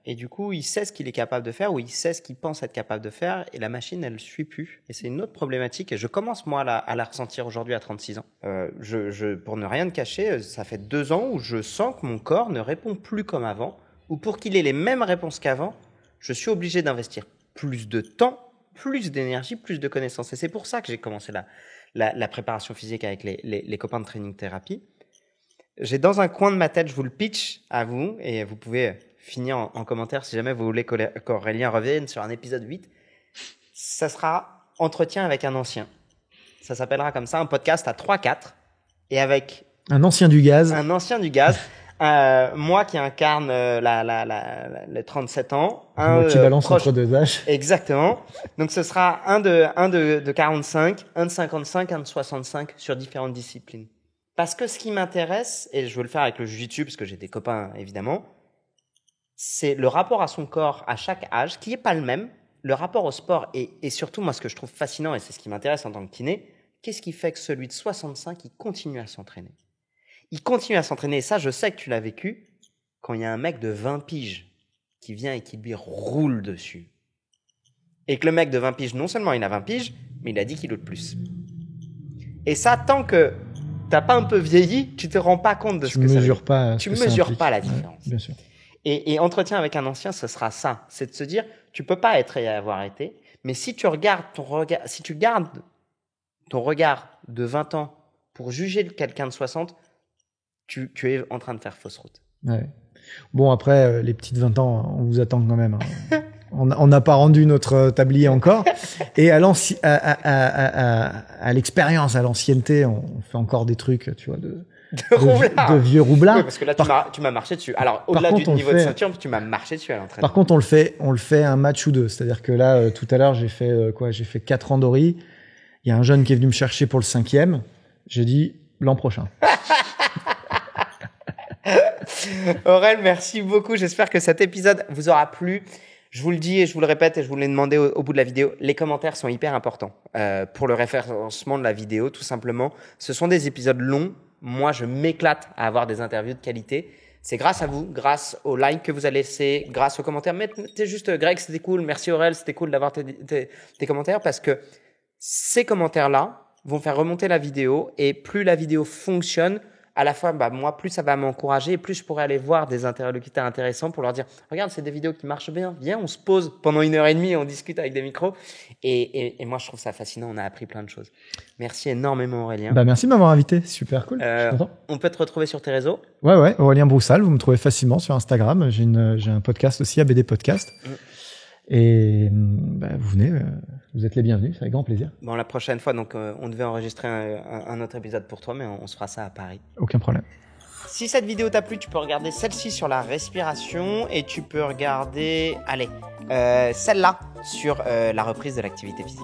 Et du coup, il sait ce qu'il est capable de faire ou il sait ce qu'il pense être capable de faire et la machine, elle ne suit plus. Et c'est une autre problématique et je commence, moi, à la ressentir aujourd'hui à 36 ans. Pour ne rien te cacher, ça fait 2 ans où je sens que mon corps ne répond plus comme avant ou pour qu'il ait les mêmes réponses qu'avant, je suis obligé d'investir plus de temps, plus d'énergie, plus de connaissances. Et c'est pour ça que j'ai commencé la préparation physique avec les copains de Training Therapy. J'ai dans un coin de ma tête, je vous le pitch à vous, et vous pouvez finir en commentaire si jamais vous voulez qu'Aurélien revienne sur un épisode 8. Ça sera entretien avec un ancien. Ça s'appellera comme ça, un podcast à 3-4, et avec... Un ancien du gaz. Un ancien du gaz. Moi qui incarne les 37 ans. Moi qui balance entre 2 âges. Exactement. Donc ce sera un de 45, un de 55, un de 65 sur différentes disciplines. Parce que ce qui m'intéresse, et je veux le faire avec le jiu-jitsu parce que j'ai des copains évidemment, c'est le rapport à son corps à chaque âge qui est pas le même, le rapport au sport et surtout moi ce que je trouve fascinant et c'est ce qui m'intéresse en tant que kiné, qu'est-ce qui fait que celui de 65 il continue à s'entraîner? Il continue à s'entraîner et ça je sais que tu l'as vécu quand il y a un mec de 20 piges qui vient et qui lui roule dessus. Et que le mec de 20 piges, non seulement il a 20 piges, mais il a 10 kilos de plus. Et ça, tant que t'as pas un peu vieilli, tu te rends pas compte de ce que ça veut dire. Tu mesures pas la différence. Ouais, bien sûr. Et entretien avec un ancien, ce sera ça. C'est de se dire, tu peux pas être et avoir été, mais si tu regardes si tu gardes ton regard de 20 ans pour juger quelqu'un de 60, tu es en train de faire fausse route. Ouais. Bon, après, les petites 20 ans, on vous attend quand même. On n'a pas rendu notre tablier encore. Et à l'expérience, à l'ancienneté, on fait encore des trucs, tu vois, de vieux roublards. Oui, parce que là, tu m'as marché dessus. Alors, au-delà du niveau de ceinture, tu m'as marché dessus à l'entraînement. Par contre, on le fait un match ou deux. C'est-à-dire que là, tout à l'heure, j'ai fait 4 randories. Il y a un jeune qui est venu me chercher pour le 5e. J'ai dit, l'an prochain. Aurel, merci beaucoup. J'espère que cet épisode vous aura plu. Je vous le dis et je vous le répète et je vous l'ai demandé au bout de la vidéo, les commentaires sont hyper importants pour le référencement de la vidéo, tout simplement. Ce sont des épisodes longs. Moi, je m'éclate à avoir des interviews de qualité. C'est grâce à vous, grâce aux likes que vous allez laisser, grâce aux commentaires. Mettez juste « Greg, c'était cool. Merci Aurel, c'était cool d'avoir tes commentaires. » Parce que ces commentaires-là vont faire remonter la vidéo et plus la vidéo fonctionne, à la fois, moi, plus ça va m'encourager et plus je pourrai aller voir des interlocuteurs intéressants pour leur dire « Regarde, c'est des vidéos qui marchent bien. Viens, on se pose pendant 1h30 et on discute avec des micros. » Et moi, je trouve ça fascinant. On a appris plein de choses. Merci énormément, Aurélien. Merci de m'avoir invité. Super cool. On peut te retrouver sur tes réseaux? Ouais. Aurélien Broussal. Vous me trouvez facilement sur Instagram. J'ai un podcast aussi, ABD Podcast. Et vous venez, vous êtes les bienvenus, c'est avec grand plaisir. Bon, la prochaine fois, donc, on devait enregistrer un autre épisode pour toi, mais on se fera ça à Paris. Aucun problème. Si cette vidéo t'a plu, tu peux regarder celle-ci sur la respiration et tu peux regarder, celle-là sur la reprise de l'activité physique.